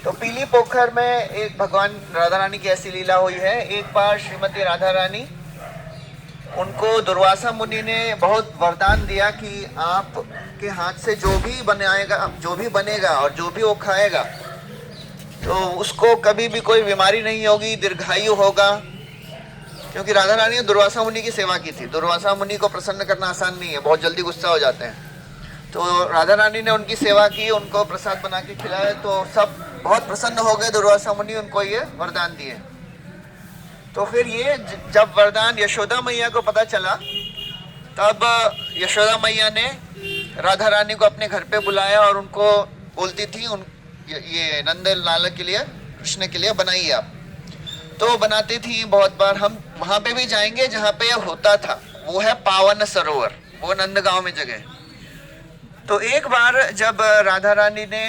तो पीली पोखर में एक भगवान राधा रानी की ऐसी लीला हुई है। एक बार श्रीमती राधा रानी, उनको दुर्वासा मुनि ने बहुत वरदान दिया कि आपके हाथ से जो भी बनाएगा, जो भी बनेगा और जो भी वो खाएगा तो उसको कभी भी कोई बीमारी नहीं होगी, दीर्घायु होगा। क्योंकि राधा रानी ने दुर्वासा मुनि की सेवा की थी। दुर्वासा मुनि को प्रसन्न करना आसान नहीं है, बहुत जल्दी गुस्सा हो जाते हैं। तो राधा रानी ने उनकी सेवा की, उनको प्रसाद बना के खिलाया, तो सब बहुत प्रसन्न हो गए। दुर्वासा मुनि उनको ये वरदान दिए। तो फिर ये जब वरदान यशोदा मैया को पता चला, तब यशोदा मैया ने राधा रानी को अपने घर पे बुलाया और उनको बोलती थी, ये नंद लाल के लिए, कृष्ण के लिए बनाइए आप। तो बनाती थी बहुत बार। हम वहां पे भी जाएंगे जहाँ पे यह होता था, वो है पावन सरोवर, वो नंदगांव में जगह। तो एक बार जब राधा रानी ने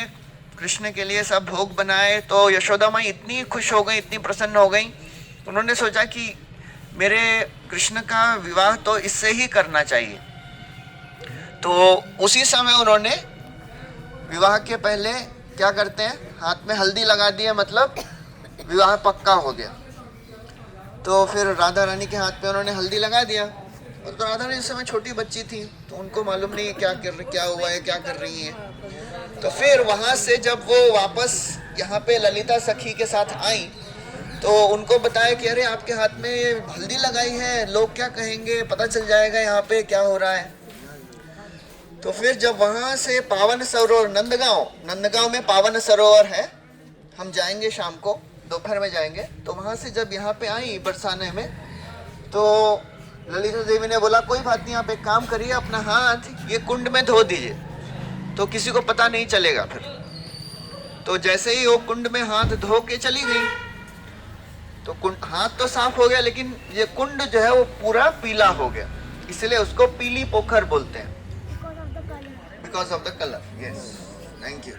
कृष्ण के लिए सब भोग बनाए तो यशोदा माई इतनी खुश हो गई, इतनी प्रसन्न हो गई, उन्होंने सोचा कि मेरे कृष्ण का विवाह तो इससे ही करना चाहिए। तो उसी समय उन्होंने विवाह के पहले क्या करते हैं, हाथ में हल्दी लगा दिया, मतलब विवाह पक्का हो गया। तो फिर राधा रानी के हाथ पे उन्होंने हल्दी लगा दिया। और तो राधा रानी उस समय छोटी बच्ची थी, तो उनको मालूम नहीं क्या हुआ है, क्या कर रही है। तो फिर वहां से जब वो वापस यहाँ पे ललिता सखी के साथ आई तो उनको बताया कि अरे आपके हाथ में हल्दी लगाई है, लोग क्या कहेंगे, पता चल जाएगा यहाँ पे क्या हो रहा है। तो फिर जब वहां से पावन सरोवर, नंदगांव में पावन सरोवर है, हम जाएंगे शाम को, दोपहर में जाएंगे। तो वहां से जब यहाँ पे आई बरसाने में, तो ललिता देवी ने बोला कोई बात नहीं, आप एक काम करिए, अपना हाथ ये कुंड में धो दीजिए, तो किसी को पता नहीं चलेगा। फिर तो जैसे ही वो कुंड में हाथ धो के चली गई, तो हाथ तो साफ हो गया, लेकिन ये कुंड जो है वो पूरा पीला हो गया, इसलिए उसको पीली पोखर बोलते हैं, because of the colour. Yes, thank you.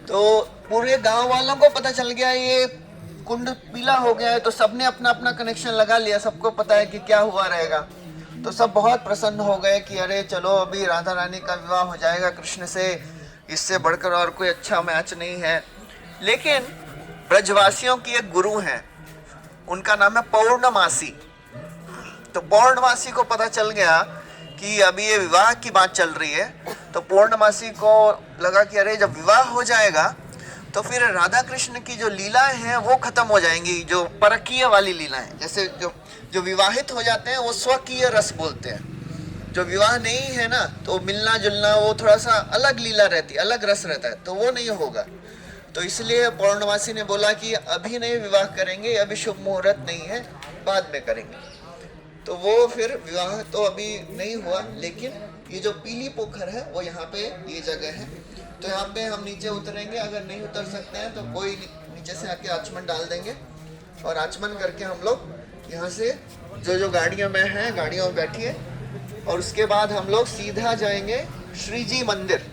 तो पूरे गांव वालों को पता चल गया ये कुंड पीला हो गया है, तो सबने अपना अपना कनेक्शन लगा लिया, सबको पता है कि क्या हुआ रहेगा। तो सब बहुत प्रसन्न हो गए कि अरे चलो अभी राधा रानी का विवाह हो जाएगा कृष्ण से, इससे बढ़कर और कोई अच्छा मैच नहीं है। लेकिन ब्रजवासियों की एक गुरु हैं, उनका नाम है पौर्णमासी। तो पौर्णमासी को पता चल गया कि अभी ये विवाह की बात चल रही है। तो पूर्णमासी को लगा कि अरे जब विवाह हो जाएगा तो फिर राधा कृष्ण की जो लीलाएं हैं वो खत्म हो जाएंगी, जो परकीय वाली लीलाएं, जैसे जो विवाहित हो जाते हैं वो स्वकीय रस बोलते हैं। जो विवाह नहीं है ना, तो मिलना जुलना वो थोड़ा सा अलग लीला रहती है, अलग रस रहता है, तो वो नहीं होगा। तो इसलिए पौर्णमासी ने बोला कि अभी नहीं विवाह करेंगे, अभी शुभ मुहूर्त नहीं है, बाद में करेंगे। तो वो फिर विवाह तो अभी नहीं हुआ, लेकिन ये जो पीली पोखर है वो यहाँ पे ये जगह है। तो यहाँ पे हम नीचे उतरेंगे, अगर नहीं उतर सकते हैं तो कोई नीचे से आके आचमन डाल देंगे, और आचमन करके हम लोग यहाँ से जो गाड़ियों में हैं गाड़ियों में बैठिए, और उसके बाद हम लोग सीधा जाएंगे श्रीजी मंदिर।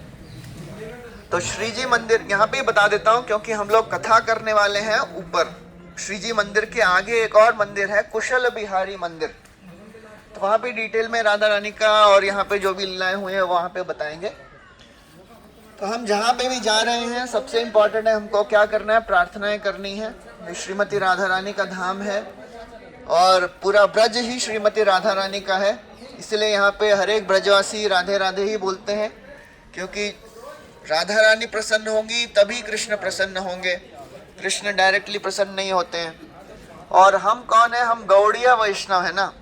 तो श्रीजी मंदिर यहाँ पे बता देता हूँ क्योंकि हम लोग कथा करने वाले हैं ऊपर। श्रीजी मंदिर के आगे एक और मंदिर है, कुशल बिहारी मंदिर। तो वहाँ पे डिटेल में राधा रानी का और यहाँ पे जो भी लीलाएं हुए हैं वहाँ पे बताएंगे। तो हम जहाँ पे भी जा रहे हैं सबसे इम्पोर्टेंट है हमको क्या करना है, प्रार्थनाएं करनी है। श्रीमती राधा रानी का धाम है और पूरा ब्रज ही श्रीमती राधा रानी का है, इसलिए यहाँ पे हर एक ब्रजवासी राधे राधे ही बोलते हैं, क्योंकि राधा रानी प्रसन्न होंगी तभी कृष्ण प्रसन्न होंगे, कृष्ण डायरेक्टली प्रसन्न नहीं होते हैं। और हम कौन है, हम गौड़ीय वैष्णव है ना।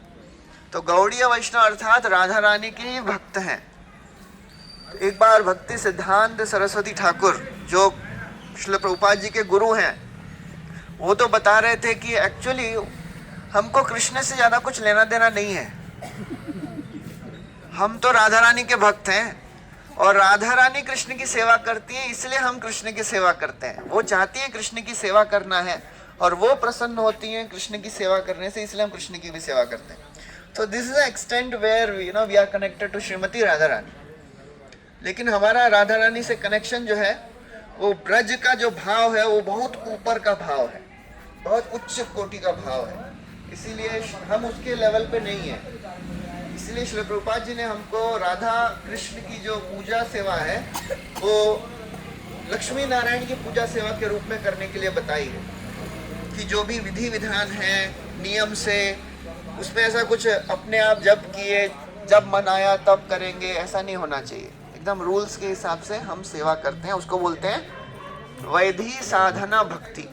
तो गौड़ीय वैष्णव अर्थात राधा रानी के ही भक्त हैं। तो एक बार भक्ति सिद्धांत सरस्वती ठाकुर जो श्रील प्रभुपाद जी के गुरु हैं, वो तो बता रहे थे कि एक्चुअली हमको कृष्ण से ज्यादा कुछ लेना देना नहीं है, हम तो राधा रानी के भक्त हैं और राधा रानी कृष्ण की सेवा करती है, इसलिए हम कृष्ण की सेवा करते हैं। वो चाहती है कृष्ण की सेवा करना है और वो प्रसन्न होती हैं कृष्ण की सेवा करने से, इसलिए हम कृष्ण की भी सेवा करते हैं। तो this is the extent where we are connected to Shrimati Radha Rani. लेकिन हमारा राधा रानी से कनेक्शन जो है वो ब्रज का जो भाव है वो बहुत ऊपर का भाव है, बहुत उच्च कोटि का भाव है, इसीलिए हम उसके लेवल पे नहीं है। इसलिए श्री प्रभुपाद जी ने हमको राधा कृष्ण की जो पूजा सेवा है वो लक्ष्मी नारायण की पूजा सेवा के रूप में करने के लिए बताई है कि जो भी विधि विधान है नियम से, उसमें ऐसा कुछ अपने आप जब किए जब मन आया तब करेंगे ऐसा नहीं होना चाहिए। एकदम रूल्स के हिसाब से हम सेवा करते हैं, उसको बोलते हैं वैधि साधना भक्ति।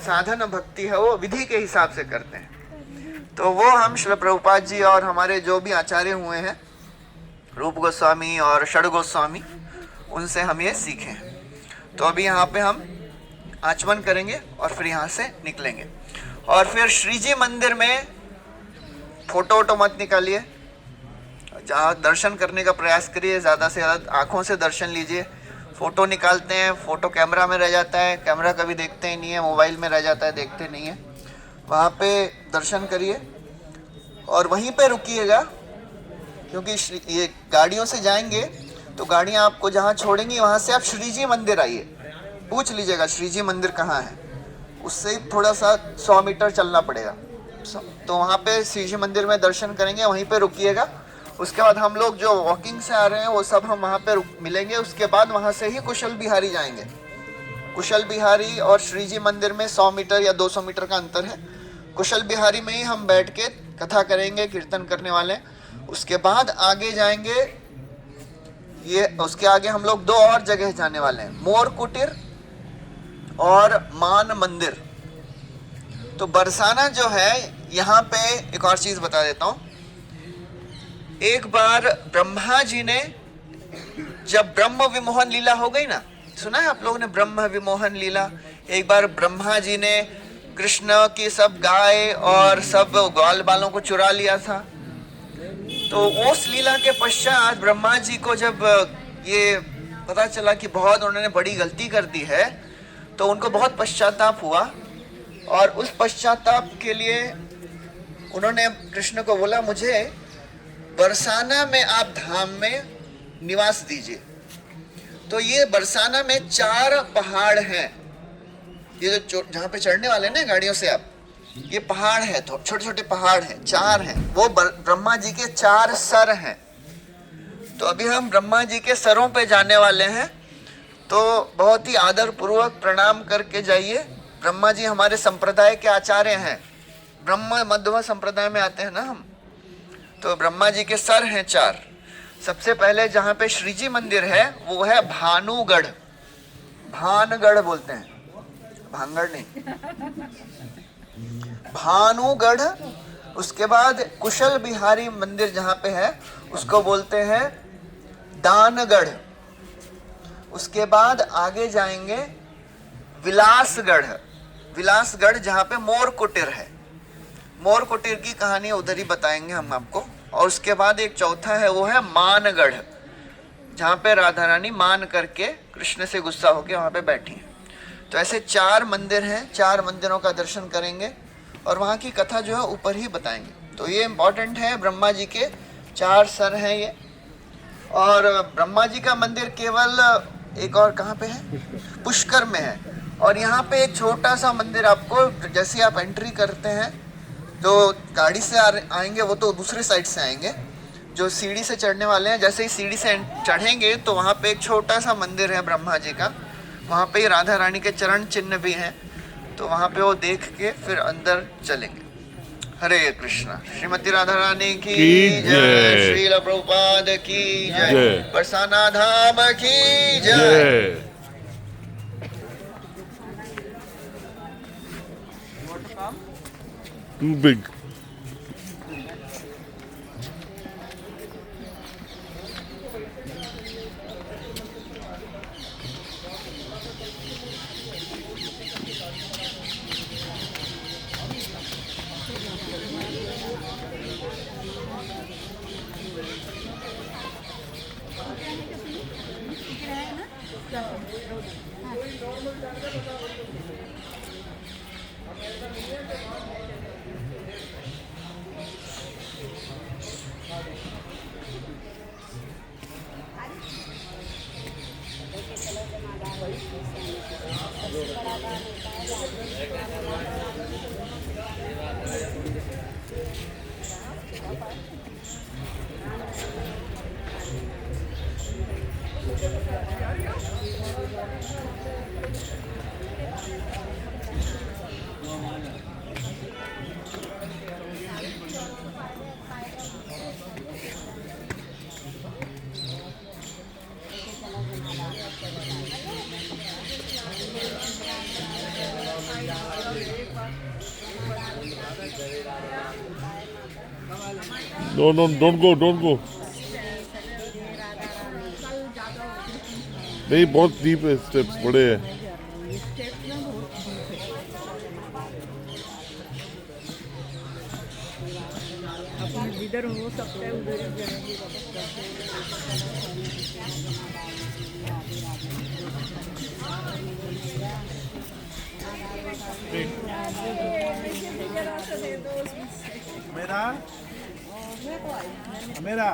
साधन भक्ति है वो विधि के हिसाब से करते हैं। तो वो हम श्री प्रभुपाद जी और हमारे जो भी आचार्य हुए हैं रूप गोस्वामी और षड गोस्वामी, उनसे हम ये सीखे हैं। तो अभी यहाँ पे हम आचमन करेंगे और फिर यहाँ से निकलेंगे। और फिर श्री जी मंदिर में फोटो वोटो मत निकालिए, जहाँ दर्शन करने का प्रयास करिए, ज़्यादा से ज़्यादा आँखों से दर्शन लीजिए। फ़ोटो निकालते हैं, फ़ोटो कैमरा में रह जाता है, कैमरा कभी देखते ही नहीं है, मोबाइल में रह जाता है, देखते नहीं है। वहाँ पे दर्शन करिए और वहीं पे रुकिएगा, क्योंकि ये गाड़ियों से जाएंगे तो गाड़ियाँ आपको जहाँ छोड़ेंगी वहाँ से आप श्री जी मंदिर आइए, पूछ लीजिएगा श्री जी मंदिर कहाँ है, उससे ही थोड़ा सा 100 मीटर चलना पड़ेगा। तो वहाँ पे श्री जी मंदिर में दर्शन करेंगे, वहीं पे रुकिएगा। उसके बाद हम लोग जो वॉकिंग से आ रहे हैं वो सब हम वहाँ पे मिलेंगे। उसके बाद वहाँ से ही कुशल बिहारी जाएंगे। कुशल बिहारी और श्री जी मंदिर में 100 मीटर या 200 मीटर का अंतर है। कुशल बिहारी में ही हम बैठ के कथा करेंगे, कीर्तन करने वाले। उसके बाद आगे जाएंगे, ये उसके आगे हम लोग 2 और जगह जाने वाले हैं, मोर कुटीर और मान मंदिर। तो बरसाना जो है, यहाँ पे एक और चीज बता देता हूँ। एक बार ब्रह्मा जी ने, जब ब्रह्म विमोहन लीला हो गई ना, सुना है आप लोगों ने ब्रह्म विमोहन लीला? एक बार ब्रह्मा जी ने कृष्ण की सब गाय और सब ग्वाल बालों को चुरा लिया था। तो उस लीला के पश्चात ब्रह्मा जी को जब ये पता चला कि बहुत उन्होंने बड़ी गलती कर दी है, तो उनको बहुत पश्चाताप हुआ। और उस पश्चाताप के लिए उन्होंने कृष्ण को बोला, मुझे बरसाना में आप धाम में निवास दीजिए। तो ये बरसाना में 4 पहाड़ हैं, ये जो जहाँ पे चढ़ने वाले ना गाड़ियों से आप, ये पहाड़ है, तो छोटे छोटे पहाड़ हैं, 4 हैं। वो ब्रह्मा जी के 4 सर हैं। तो अभी हम ब्रह्मा जी के सरों पे जाने वाले हैं। तो बहुत ही आदर पूर्वक प्रणाम करके जाइए। ब्रह्मा जी हमारे संप्रदाय के आचार्य हैं, ब्रह्म मध्व संप्रदाय में आते हैं ना हम। तो ब्रह्मा जी के सर हैं 4। सबसे पहले जहाँ पे श्री जी मंदिर है वो है भानुगढ़, भानगढ़ बोलते हैं, भांगड़ नहीं, भानुगढ़। उसके बाद कुशल बिहारी मंदिर जहाँ पे है उसको बोलते हैं दानगढ़। उसके बाद आगे जाएंगे विलासगढ़, विलासगढ़ जहाँ पे मोर कुटीर है। मोर कुटीर की कहानी उधर ही बताएंगे हम आपको। और उसके बाद एक चौथा है, वो है मानगढ़, जहाँ पे राधा रानी मान करके कृष्ण से गुस्सा होके वहाँ पे बैठी हैं। तो ऐसे 4 मंदिर हैं, 4 मंदिरों का दर्शन करेंगे और वहाँ की कथा जो है ऊपर ही बताएंगे। तो ये इम्पोर्टेंट है, ब्रह्मा जी के 4 सर हैं ये। और ब्रह्मा जी का मंदिर केवल एक और कहाँ पे है, पुष्कर में है। और यहाँ पे एक छोटा सा मंदिर आपको, जैसे आप एंट्री करते हैं, जो गाड़ी से आएंगे वो तो दूसरे साइड से आएंगे, जो सीढ़ी से चढ़ने वाले हैं, जैसे ही सीढ़ी से चढ़ेंगे तो वहाँ पे एक छोटा सा मंदिर है ब्रह्मा जी का। वहाँ पे ही राधा रानी के चरण चिन्ह भी हैं। तो वहाँ पे वो देख के फिर अंदर चलेंगे। हरे कृष्णा। श्रीमती राधा रानी की जय, श्रील प्रभुपाद की जय, बरसाना धाम की जय। Too big. No, no, don't go, don't go. नहीं, बहुत डीप है, स्टेप्स बड़े हैं. जिधर हो सकता है उधर ही जाएंगे. मेरा मेरा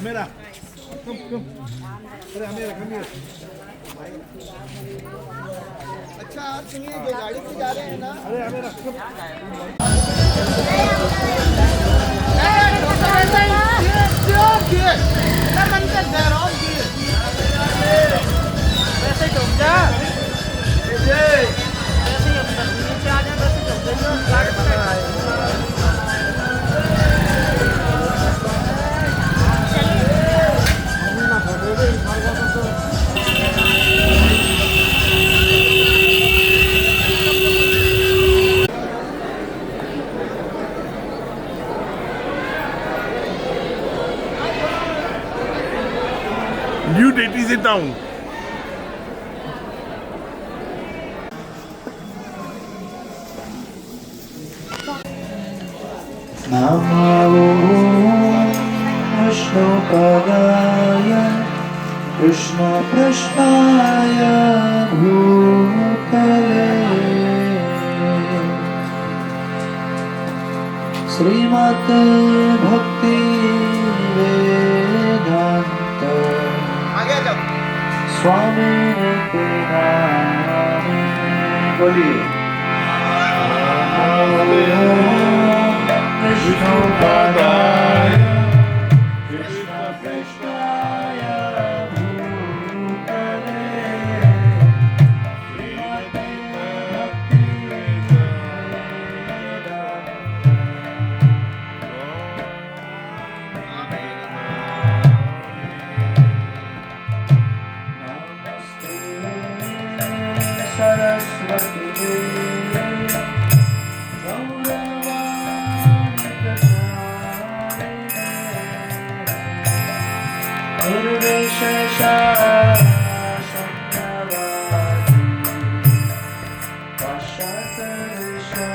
मेरा कम अरे मेरा कम अच्छा आप सुनिए जो गाड़ी से जा रहे हैं ना अरे मेरा New date is in town. Namo Vishnu Padaya Krishna Krishnaya Bhutale Srimate Bhakti Vedanta आगे आ जाओ. Swami Nityananda बोलिए Vishnu Padaya Krishna Krishnaya Bhutale Srimate Bhakti Namaste Saraswati Nirvishesha Shunyavadi Vashatarisha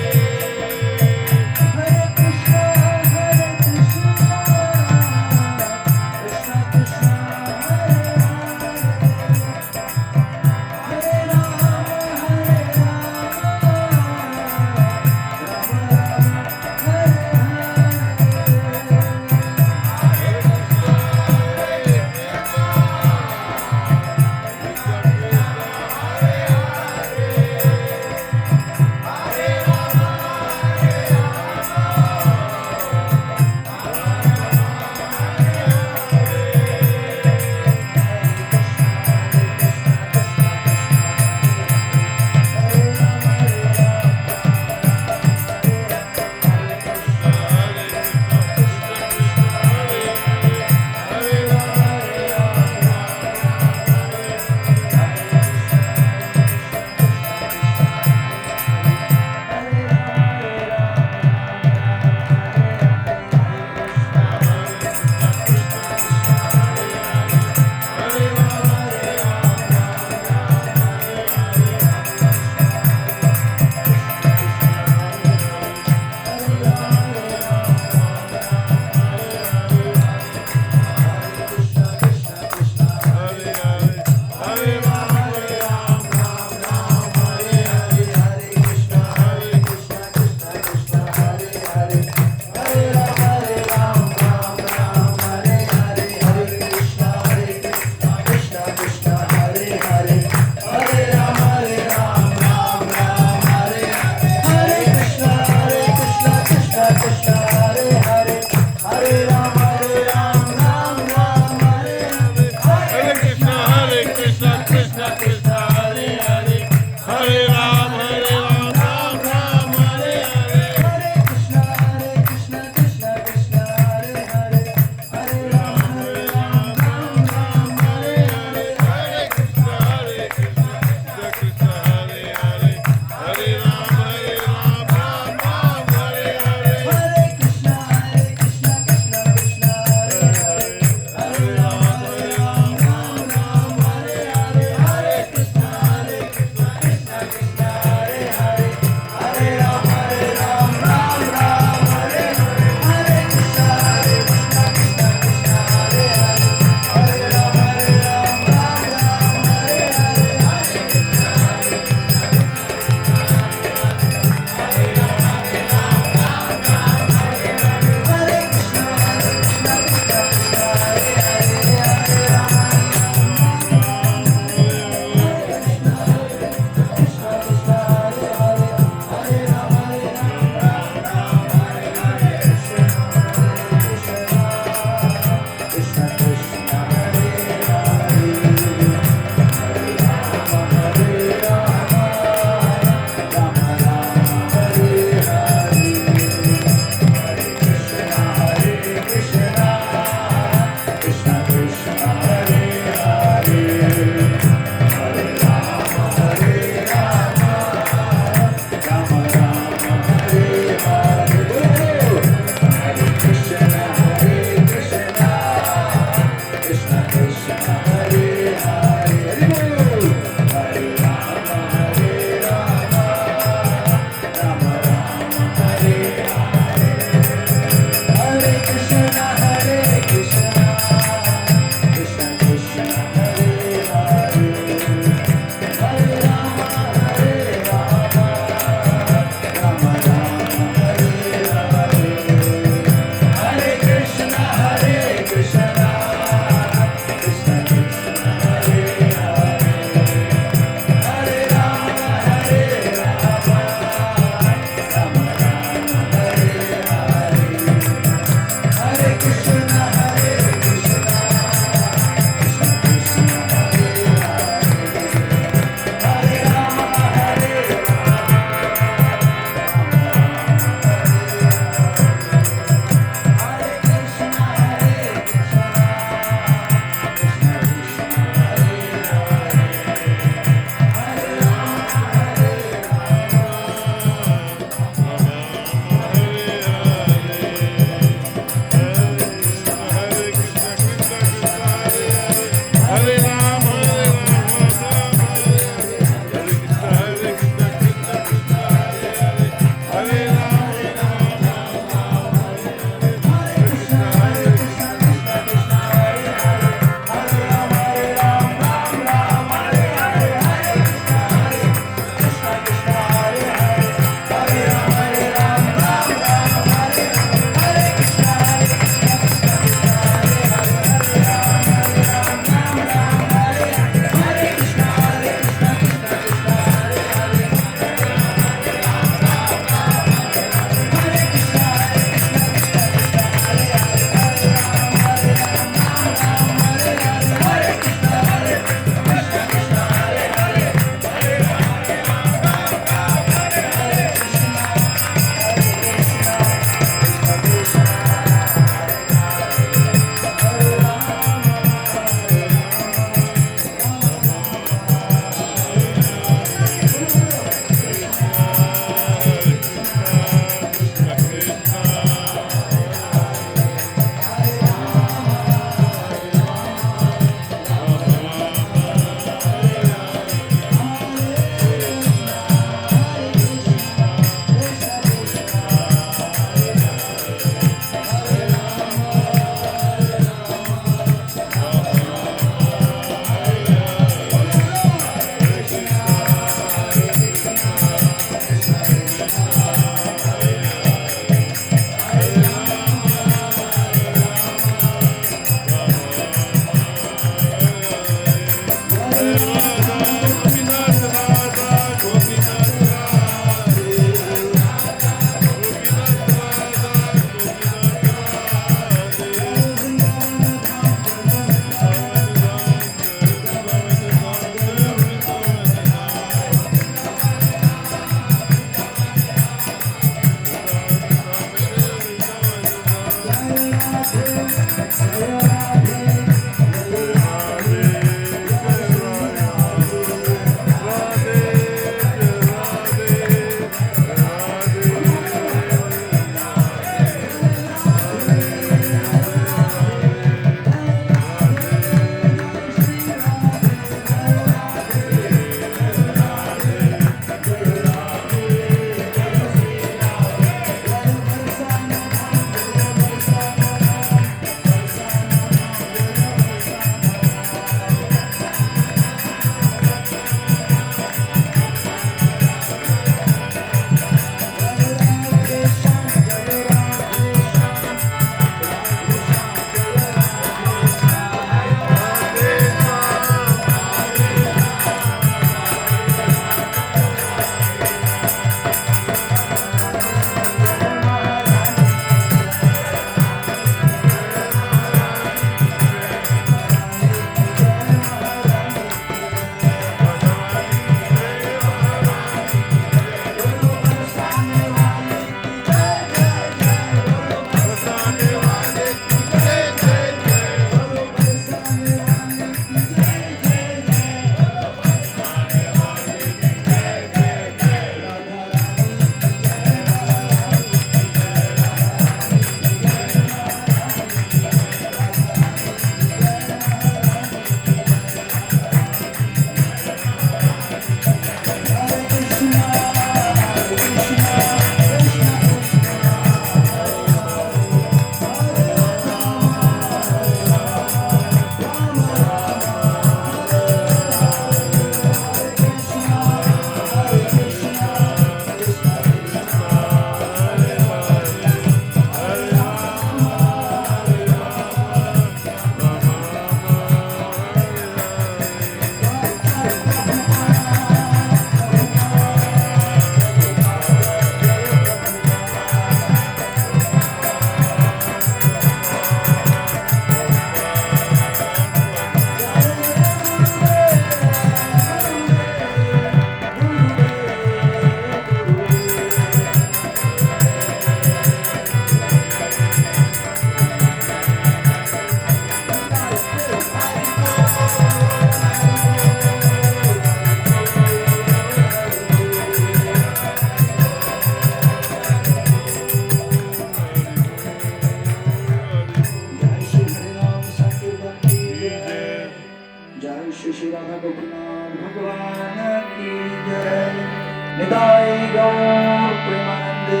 Nitai गौर प्रेमानंदे।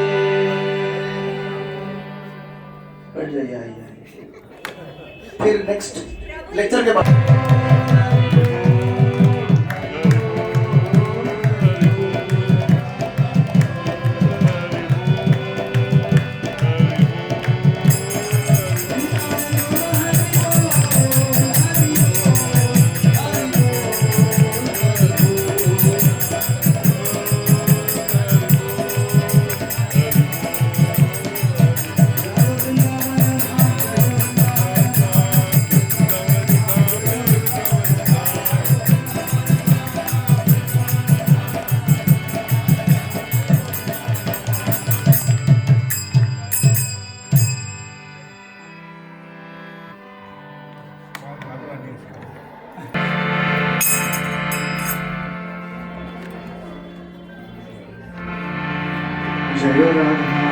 बैठ जाइए, आइए। फिर नेक्स्ट लेक्चर के बाद जय राधा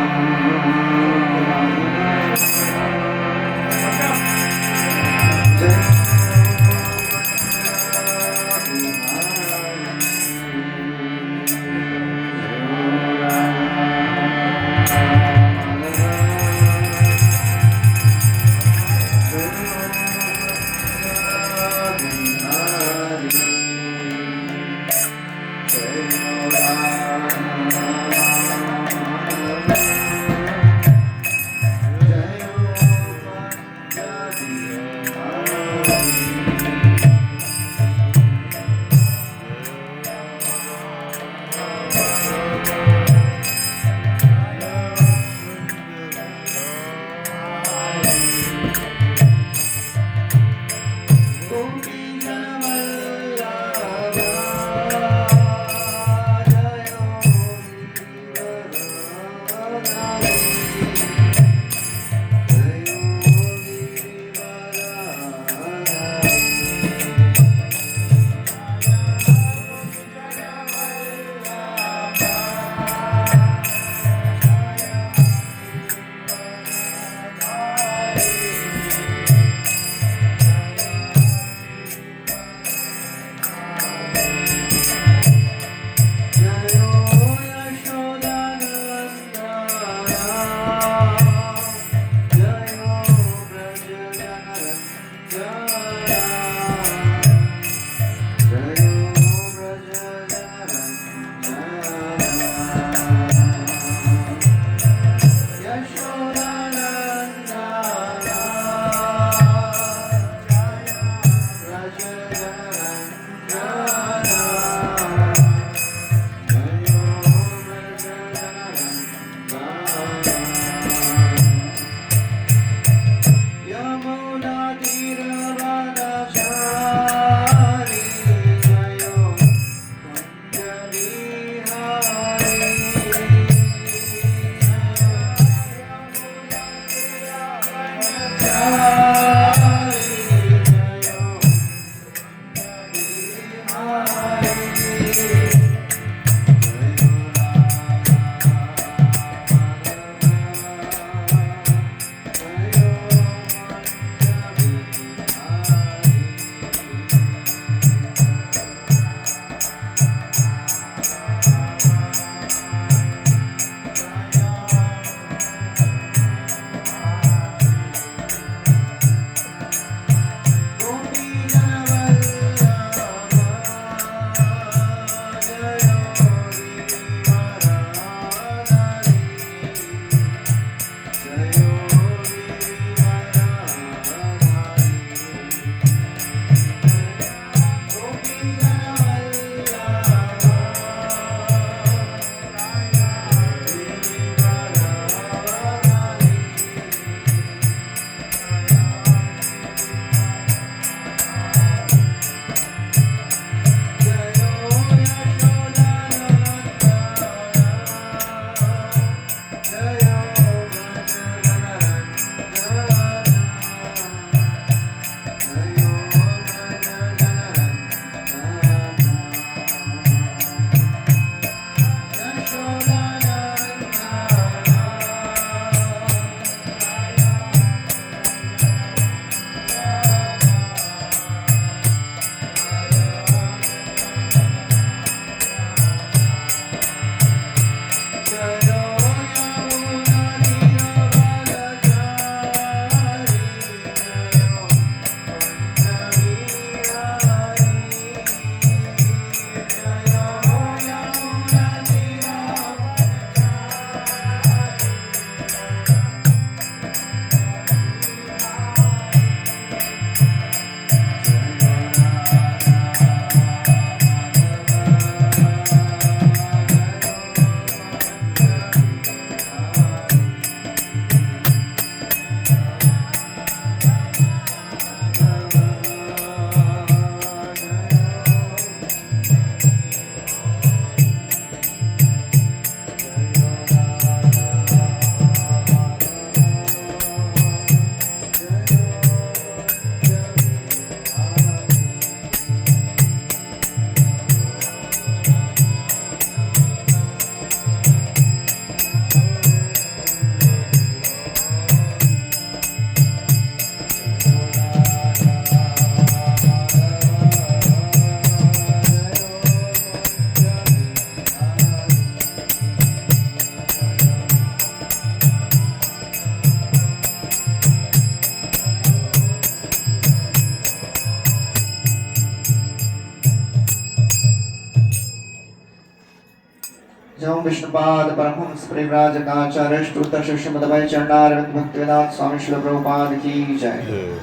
जय ओम विष्णुपाद परमहंस परिव्राजकाचार्य श्रुत शिष्य मदभय चरणारविंद भक्तिवेदांत स्वामी श्रील प्रभुपाद की जय।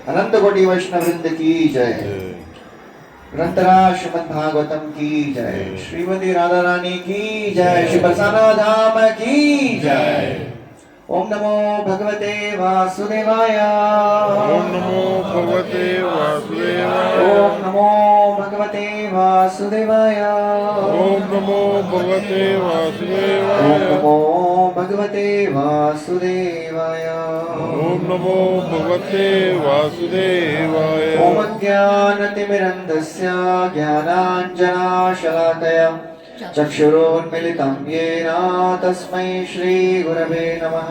अनंत कोटि वैष्णव वृंद की जय। ग्रंथराज श्रीमद् भागवतम की जय। श्रीमती राधा रानी की जय। श्री बरसाना धाम की जय। ओम नमो भगवते वासुदेवाय। ओम नमो भगवते वासुदेवाय। ओम नमो भगवते वासुदेवाय। ओम नमो भगवते वासुदेवाय। ओम नमो भगवते वासुदेवाय। ओम नमो भगवते वासुदेवाय। ओम ज्ञानतिमिरन्धस्य ज्ञानाञ्जनाशलाकया चक्षुरोन्मिलितं येन तस्मै श्रीगुरवे नमः।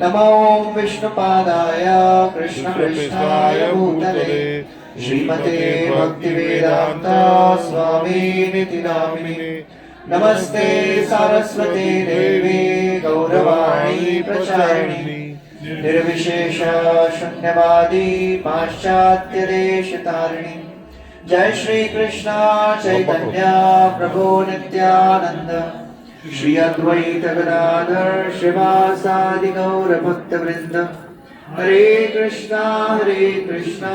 नमो विष्णुपादाय कृष्णपृष्ठाय भूतले श्रीमते भक्तिवेदान्त स्वामिनिति नामिने। नमस्ते सारस्वते देवी गौरवाणी प्रचारिणी निर्विशेष शून्यवादी पाश्चात्य देश तारिणी। जय श्री कृष्ण चैतन्य प्रभु नित्यानंद श्री अद्वैत गदाधर श्रीवासादि गौर भक्त वृंद। हरे कृष्णा कृष्णा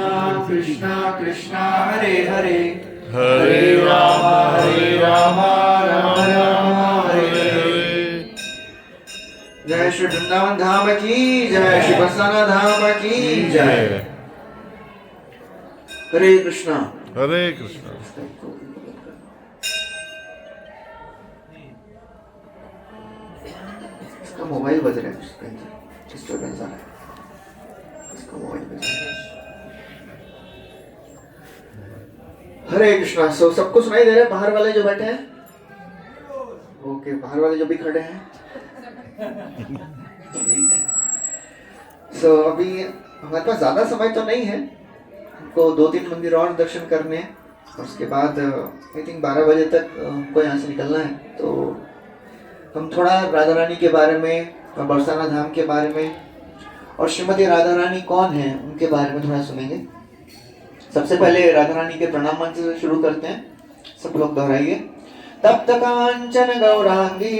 कृष्णा हरे हरे हरे राम राम राम हरे हरे। जय श्री वृंदावन धाम की जय। श्री बरसाना धाम की जय। हरे कृष्णा। हरे कृष्ण। इसका मोबाइल बज रहा है, डिस्टर्बेंस आ रहा है, इसका मोबाइल बज रहा है। हरे कृष्णा। सो सबको सुनाई दे रहा है बाहर वाले जो बैठे हैं? ओके, बाहर वाले जो भी खड़े हैं ठीक है। सो अभी हमारे पास ज्यादा समय तो नहीं है, हमको 2-3 मंदिर और दर्शन करने हैं और उसके बाद आई थिंक 12 बजे तक हमको यहाँ से निकलना है। तो हम थोड़ा राधा रानी के बारे में और बरसाना धाम के बारे में और श्रीमती राधा रानी कौन है उनके बारे में थोड़ा सुनेंगे। सबसे पहले राधा रानी के प्रणाम मंत्र से शुरू करते हैं, सब लोग दोहराइए। तप्त कांचन गौरांगी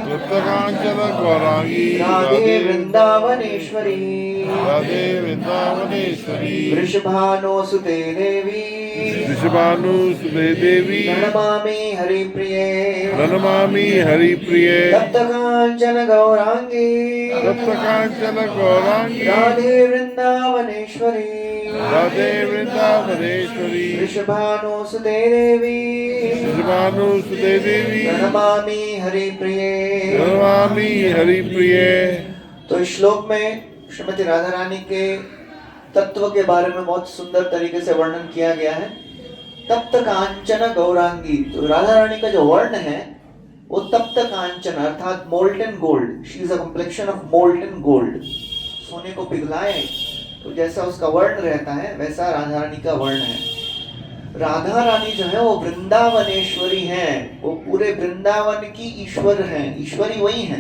तप्तकांचन गौरांगी राधे वृंदावनेश्वरी राधे वृंदावनेश्वरी वृषभानुसुते देवी वृषभानुसुते देवी प्रणमामि हरिप्रिये प्रणमामि हरिप्रिये तप्त कांचन गौरांगी तप्तकांचन गौरांगी राधे वृंदावनेश्वरी राधे वृंदावनेश्वरी वृषभानुसुते देवी वृषभानुसुते देवी प्रणमामि हरिप्रिये प्रणमामि हरिप्रिये। तो इस श्लोक में श्रीमती राधा रानी के तत्व के बारे में बहुत सुंदर तरीके से वर्णन किया गया है। तप्त कांचन गौरांगी, तो राधा रानी का जो वर्ण है वो तप्त कांचन अर्थात molten gold. She is a complexion of molten gold. सोने को पिघलाए तो जैसा उसका वर्ण रहता है वैसा राधा रानी का वर्ण है। राधा रानी जो है वो वृंदावनेश्वरी है, वो पूरे वृंदावन की ईश्वर है। ईश्वरी वही है,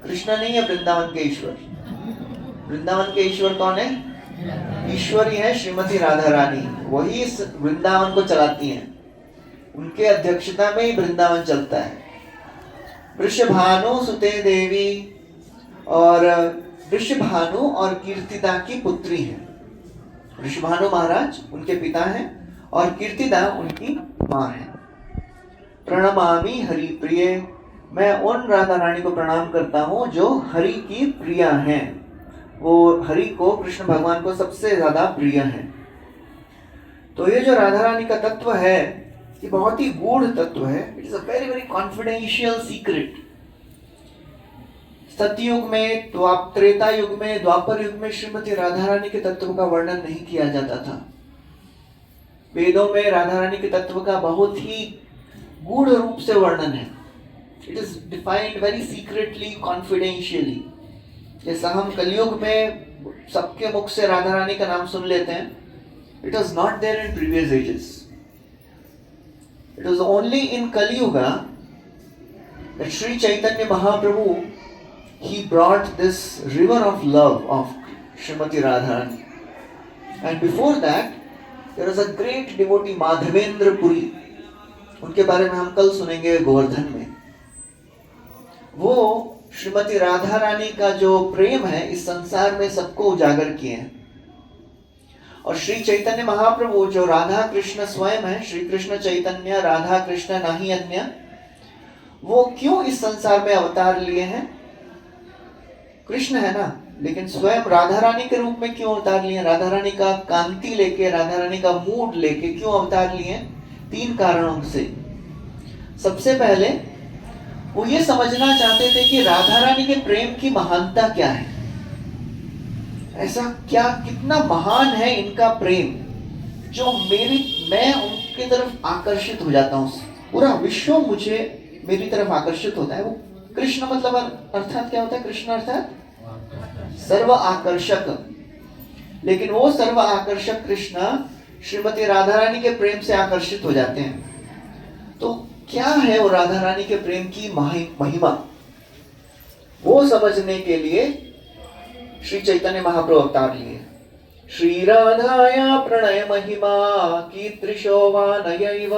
कृष्ण नहीं है वृंदावन के ईश्वर। वृंदावन के ईश्वर कौन है? ईश्वरी है श्रीमती राधा रानी, वही इस वृंदावन को चलाती हैं। उनके अध्यक्षता में ही वृंदावन चलता है। वृषभानु सुते देवी, और वृषभानु और कीर्तिदा की पुत्री है। वृषभानु महाराज उनके पिता हैं और कीर्तिदा उनकी माँ है। प्रणमामि हरि प्रिय, मैं उन राधा रानी को प्रणाम करता हूँ जो हरि की प्रिया हैं। वो हरि को, कृष्ण भगवान को सबसे ज्यादा प्रिय है। तो ये जो राधा रानी का तत्व है ये बहुत ही गूढ़ तत्व है। It is a very very confidential secret. सतयुग में, त्रेता युग में, द्वापर युग में श्रीमती राधा रानी के तत्व का वर्णन नहीं किया जाता था। वेदों में राधा रानी के तत्व का बहुत ही गूढ़ रूप से वर्णन है। It is defined very secretly, confidentiality. जैसा हम कलयुग में सबके मुख से राधा रानी का नाम सुन लेते हैं, it was not there in previous ages. It was only in Kaliyuga that Shri Chaitanya Mahaprabhu he brought this river of love of Srimati Radharani. And before that, there was a great devotee, Madhavendra Puri. उनके बारे में हम कल सुनेंगे गोवर्धन में। वो श्रीमती राधा रानी का जो प्रेम है इस संसार में सबको उजागर किए हैं। और श्री चैतन्य महाप्रभु जो राधा कृष्ण स्वयं है, श्री कृष्ण चैतन्य राधा कृष्ण नहीं अन्य, वो क्यों इस संसार में अवतार लिए हैं? कृष्ण है ना, लेकिन स्वयं राधा रानी के रूप में क्यों अवतार लिए? राधा रानी का कांति लेके, राधा रानी का मूड लेके क्यों अवतार लिए? 3 कारणों से। सबसे पहले वो ये समझना चाहते थे कि राधा रानी के प्रेम की महानता क्या है, ऐसा क्या कितना महान है इनका प्रेम जो मैं उनकी तरफ आकर्षित हो जाता हूँ, पूरा विश्व मुझे मेरी तरफ आकर्षित होता है। वो कृष्ण मतलब अर्थात क्या होता है? कृष्ण अर्थात सर्व आकर्षक। लेकिन वो सर्व आकर्षक कृष्ण श्रीमती राधा रानी के प्रेम से आकर्षित हो जाते हैं। तो क्या है वो राधा रानी के प्रेम की महिमा, वो समझने के लिए श्री चैतन्य महाप्रभु अवतार लिए। श्री राधाया प्रणय महिमा कीदृशो वा नयैव।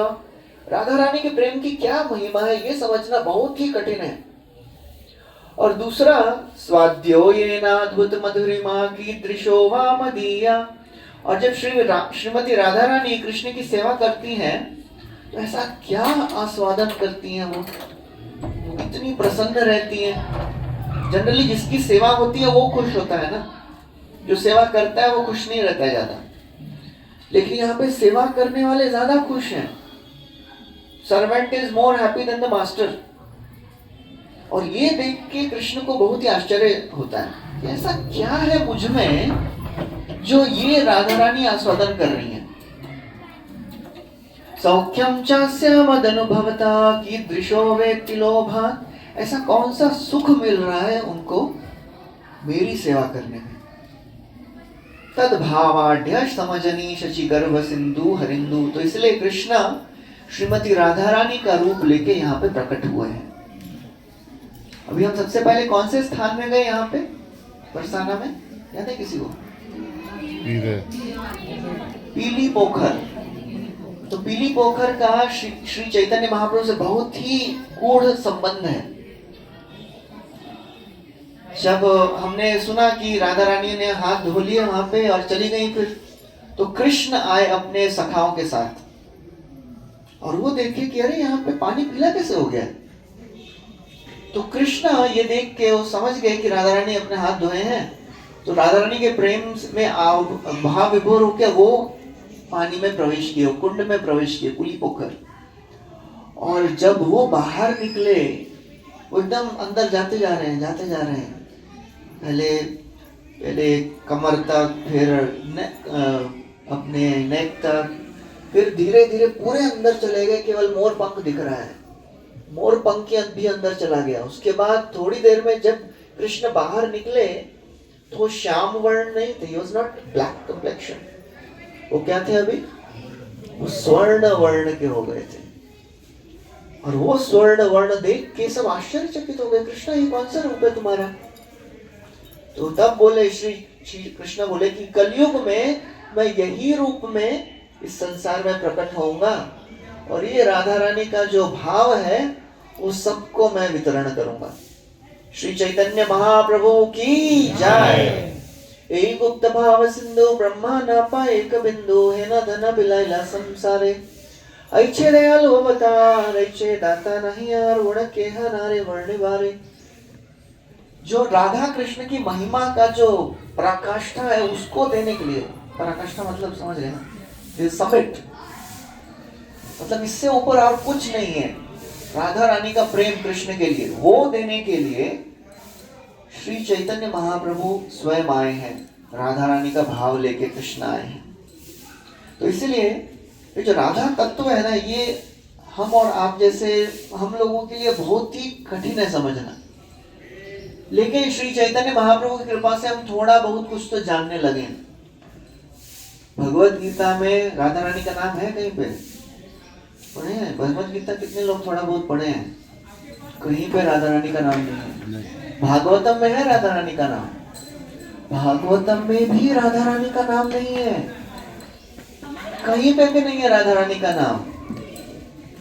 राधा रानी के प्रेम की क्या महिमा है ये समझना बहुत ही कठिन है। और दूसरा, स्वाद्यो येनाद्भुत मधुरिमा कीदृशो वा मदीया। और जब श्रीमती राधा रानी कृष्ण की सेवा करती हैं तो ऐसा क्या आस्वादन करती हैं, वो इतनी प्रसन्न रहती हैं। जनरली जिसकी सेवा होती है वो खुश होता है ना, जो सेवा करता है वो खुश नहीं रहता है ज्यादा। लेकिन यहाँ पे सेवा करने वाले ज्यादा खुश हैं। Servant is more happy than the master. और ये देख के कृष्ण को बहुत ही आश्चर्य होता है कि ऐसा क्या है मुझ में जो ये राधा रानी आस्वादन कर रही है। सौख्यम चास्य मदनुभवता कीदृशो वेत्ति लोभात्। ऐसा कौन सा सुख मिल रहा है उनको मेरी सेवा करने में। तद्भावाढ्य समजनी शचि गर्भ सिंधु हरिंदु। तो इसलिए कृष्ण श्रीमती राधा रानी का रूप लेके यहाँ पे प्रकट हुए हैं। अभी हम सबसे पहले कौन से स्थान में गए? यहाँ पे बरसाना में, याद है किसी को? पीली पोखर। तो पीली पोखर का श्री चैतन्य महाप्रभु से बहुत ही गूढ़ संबंध है। जब हमने सुना कि राधा रानी ने हाथ धो लिए वहां पे और चली गई, फिर तो कृष्ण आए अपने सखाओं के साथ और वो देखे कि अरे यहाँ पे पानी पीला कैसे हो गया। तो कृष्ण ये देख के वो समझ गए कि राधा रानी अपने हाथ धोए हैं। तो राधा रानी के प्रेम में भाव विभोर होकर वो पानी में प्रवेश किए, कुंड में प्रवेश किए, पुली पोखर। और जब वो बाहर निकले वो एकदम अंदर जाते जा रहे हैं। पहले कमर तक, फिर अपने नेक तक, फिर धीरे धीरे पूरे अंदर चले गए। केवल मोर पंख दिख रहा है, मोर पंख भी अंदर चला गया। उसके बाद थोड़ी देर में जब कृष्ण बाहर निकले तो वो श्याम वर्ण नहीं थे, he was not black complexion। वो क्या थे अभी? वो स्वर्ण वर्ण के हो गए थे। और वो स्वर्ण वर्ण देख के सब आश्चर्यचकित हो गए, कृष्ण ये कौन सा रूप है तुम्हारा? तो तब बोले श्री कृष्ण बोले कि कलयुग में मैं यही रूप में इस संसार में प्रकट होऊंगा और ये राधा रानी का जो भाव है वो सबको मैं वितरण करूंगा। श्री चैतन्य महाप्रभु की जय। यही गुप्त भाव सिंधु ब्रह्मा न पाए एक बिंदु है न धन बिलाइला संसारे। ऐचे दयालु अवतार ऐचे दाता नहीं यार उड़ के हनारे वर्णे बारे। जो राधा कृष्ण की महिमा का जो पराकाष्ठा है उसको देने के लिए, पराकाष्ठा मतलब समझ रहे ना, समिट मतलब इससे ऊपर और कुछ नहीं है। राधा रानी का प्रेम कृष्ण के लिए, वो देने के लिए श्री चैतन्य महाप्रभु स्वयं आए हैं। राधा रानी का भाव लेके कृष्ण आए हैं। तो इसलिए ये जो राधा तत्व है ना, ये हम और आप जैसे हम लोगों के लिए बहुत ही कठिन है समझना। लेकिन श्री चैतन्य महाप्रभु की कृपा से हम थोड़ा बहुत कुछ तो जानने लगे। भगवत गीता में राधा रानी का नाम है कहीं पे? पढ़े हैं? भगवत गीता कितने लोग थोड़ा बहुत पढ़े हैं? कहीं पे राधा रानी का नाम नहीं है। भागवतम में है राधा रानी का नाम, भागवतम में भी राधा रानी का नाम नहीं है, कहीं पे भी नहीं है राधा रानी का नाम।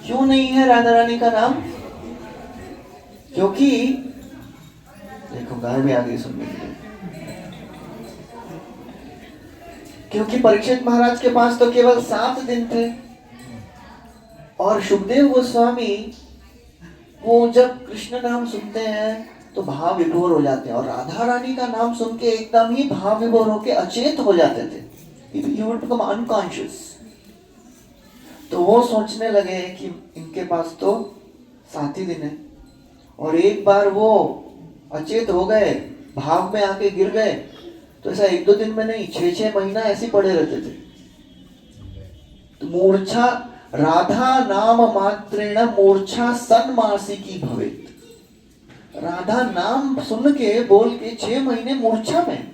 क्यों नहीं है राधा रानी का नाम? क्योंकि देखो गाय भी आ गई सुनने के लिए। क्योंकि परीक्षित महाराज के पास तो केवल 7 दिन थे और सुखदेव गोस्वामी वो जब कृष्ण नाम सुनते हैं तो भाव विभोर हो जाते हैं और राधा रानी का नाम सुन के एकदम ही भाव विभोर होके अचेत हो जाते थे। You would become unconscious। तो वो सोचने लगे कि इनके पास तो 7 ही दिन है और एक बार वो अचेत हो गए, भाव में आके गिर गए तो ऐसा 1-2 दिन में नहीं, 6-6 महीना ऐसे पड़े रहते थे। तो मूर्छा राधा नाम मात्रेण मूर्छा सन्मासिकी भवेत। राधा नाम सुन के बोल के 6 महीने मूर्छा में।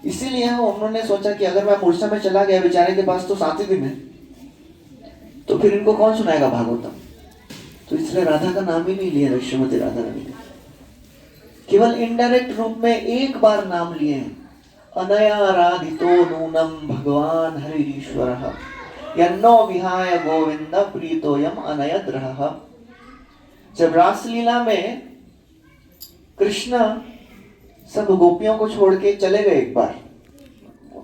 इसीलिए उन्होंने सोचा कि अगर मैं मूर्छा में चला गया, बेचारे के पास तो 7 ही दिन है, तो फिर इनको कौन सुनाएगा भागवतम। तो इसलिए राधा का नाम ही नहीं लिया श्रीमती राधा रानी ने। केवल इनडायरेक्ट रूप में एक बार नाम लिए हैं, अनयाराधितो नूनम भगवान हरिश्वरः यन्नो विहाय गोविंद प्रीतोयम अनयद्रः। जब रासलीला में कृष्ण सब गोपियों को छोड़ के चले गए एक बार,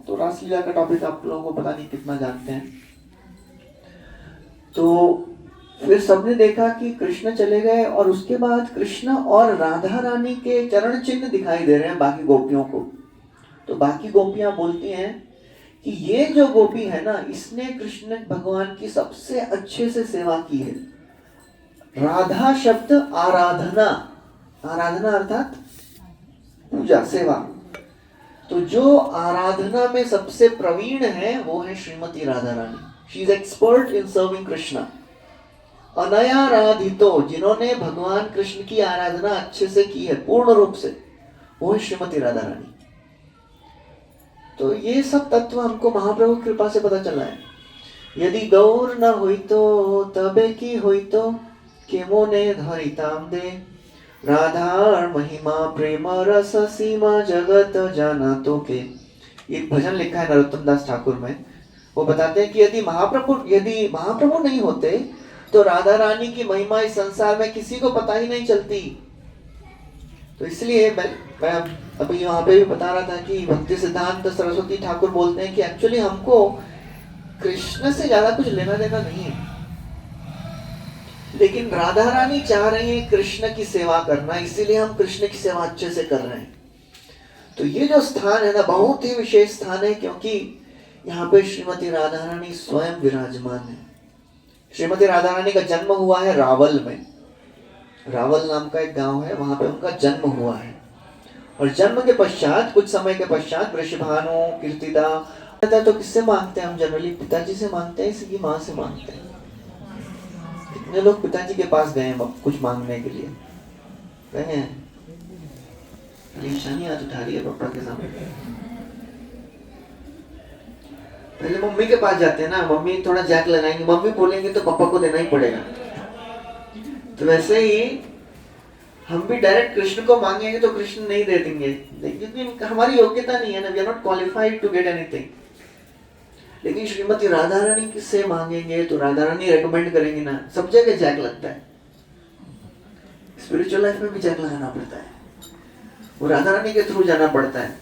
तो रासलीला का टॉपिक आप लोगों को पता नहीं कितना जानते हैं, तो फिर सबने देखा कि कृष्ण चले गए और उसके बाद कृष्ण और राधा रानी के चरण चिन्ह दिखाई दे रहे हैं बाकी गोपियों को। तो बाकी गोपियां बोलती हैं कि ये जो गोपी है ना, इसने कृष्ण भगवान की सबसे अच्छे से सेवा की है। राधा शब्द आराधना, आराधना अर्थात पूजा सेवा, तो जो आराधना में सबसे प्रवीण है वो है Shrimati Radha Rani. She is expert in serving Krishna. अनयाराधितो, जिन्होंने भगवान कृष्ण की आराधना अच्छे से की है पूर्ण रूप से, वो है श्रीमती राधा रानी। तो ये सब तत्व हमको महाप्रभु की कृपा से पता चला है। यदि गौर न हुई तो तबे की हुई तो केमो ने धरिताम दे, राधा महिमा प्रेम रस सीमा जगत जाना तो के। एक भजन लिखा है नरोत्तम दास ठाकुर में, वो बताते हैं कि यदि महाप्रभु नहीं होते तो राधा रानी की महिमा इस संसार में किसी को पता ही नहीं चलती। तो इसलिए मैं अभी वहां पे भी बता रहा था कि भक्ति सिद्धांत सरस्वती ठाकुर बोलते हैं कि एक्चुअली हमको कृष्ण से ज्यादा कुछ लेना देना नहीं है, लेकिन राधा रानी चाह रही है कृष्ण की सेवा करना, इसीलिए हम कृष्ण की सेवा अच्छे से कर रहे हैं। तो ये जो स्थान है ना, बहुत ही विशेष स्थान है, क्योंकि यहाँ पे श्रीमती राधा रानी स्वयं विराजमान है। श्रीमती राधा रानी का जन्म हुआ है रावल में। रावल नाम का एक गांव है, वहां पे उनका जन्म हुआ है। और जन्म के पश्चात, कुछ समय के पश्चात, वृषभानु कीर्तिदा तो किससे मांगते हैं हम? जनरली पिताजी से मांगते हैं, इसकी माँ से मांगते हैं। कितने लोग पिताजी के पास गए हैं कुछ मांगने के लिए? गए हैं? निशानी आज उठा रही है पापा के सामने। पहले मम्मी के पास जाते हैं ना, मम्मी थोड़ा जैक लगाएंगे, मम्मी बोलेंगे तो पापा को देना ही पड़ेगा। तो वैसे ही हम भी डायरेक्ट कृष्ण को मांगेंगे तो कृष्ण नहीं दे देंगे, क्योंकि हमारी योग्यता नहीं है ना, we are not qualified to get anything. लेकिन श्रीमती राधा रानी से मांगेंगे तो राधा रानी रेकमेंड करेंगी ना। सब जगह जैक लगता है, स्पिरिचुअल लाइफ में भी जैक लगाना पड़ता है, वो राधा रानी के थ्रू जाना पड़ता है,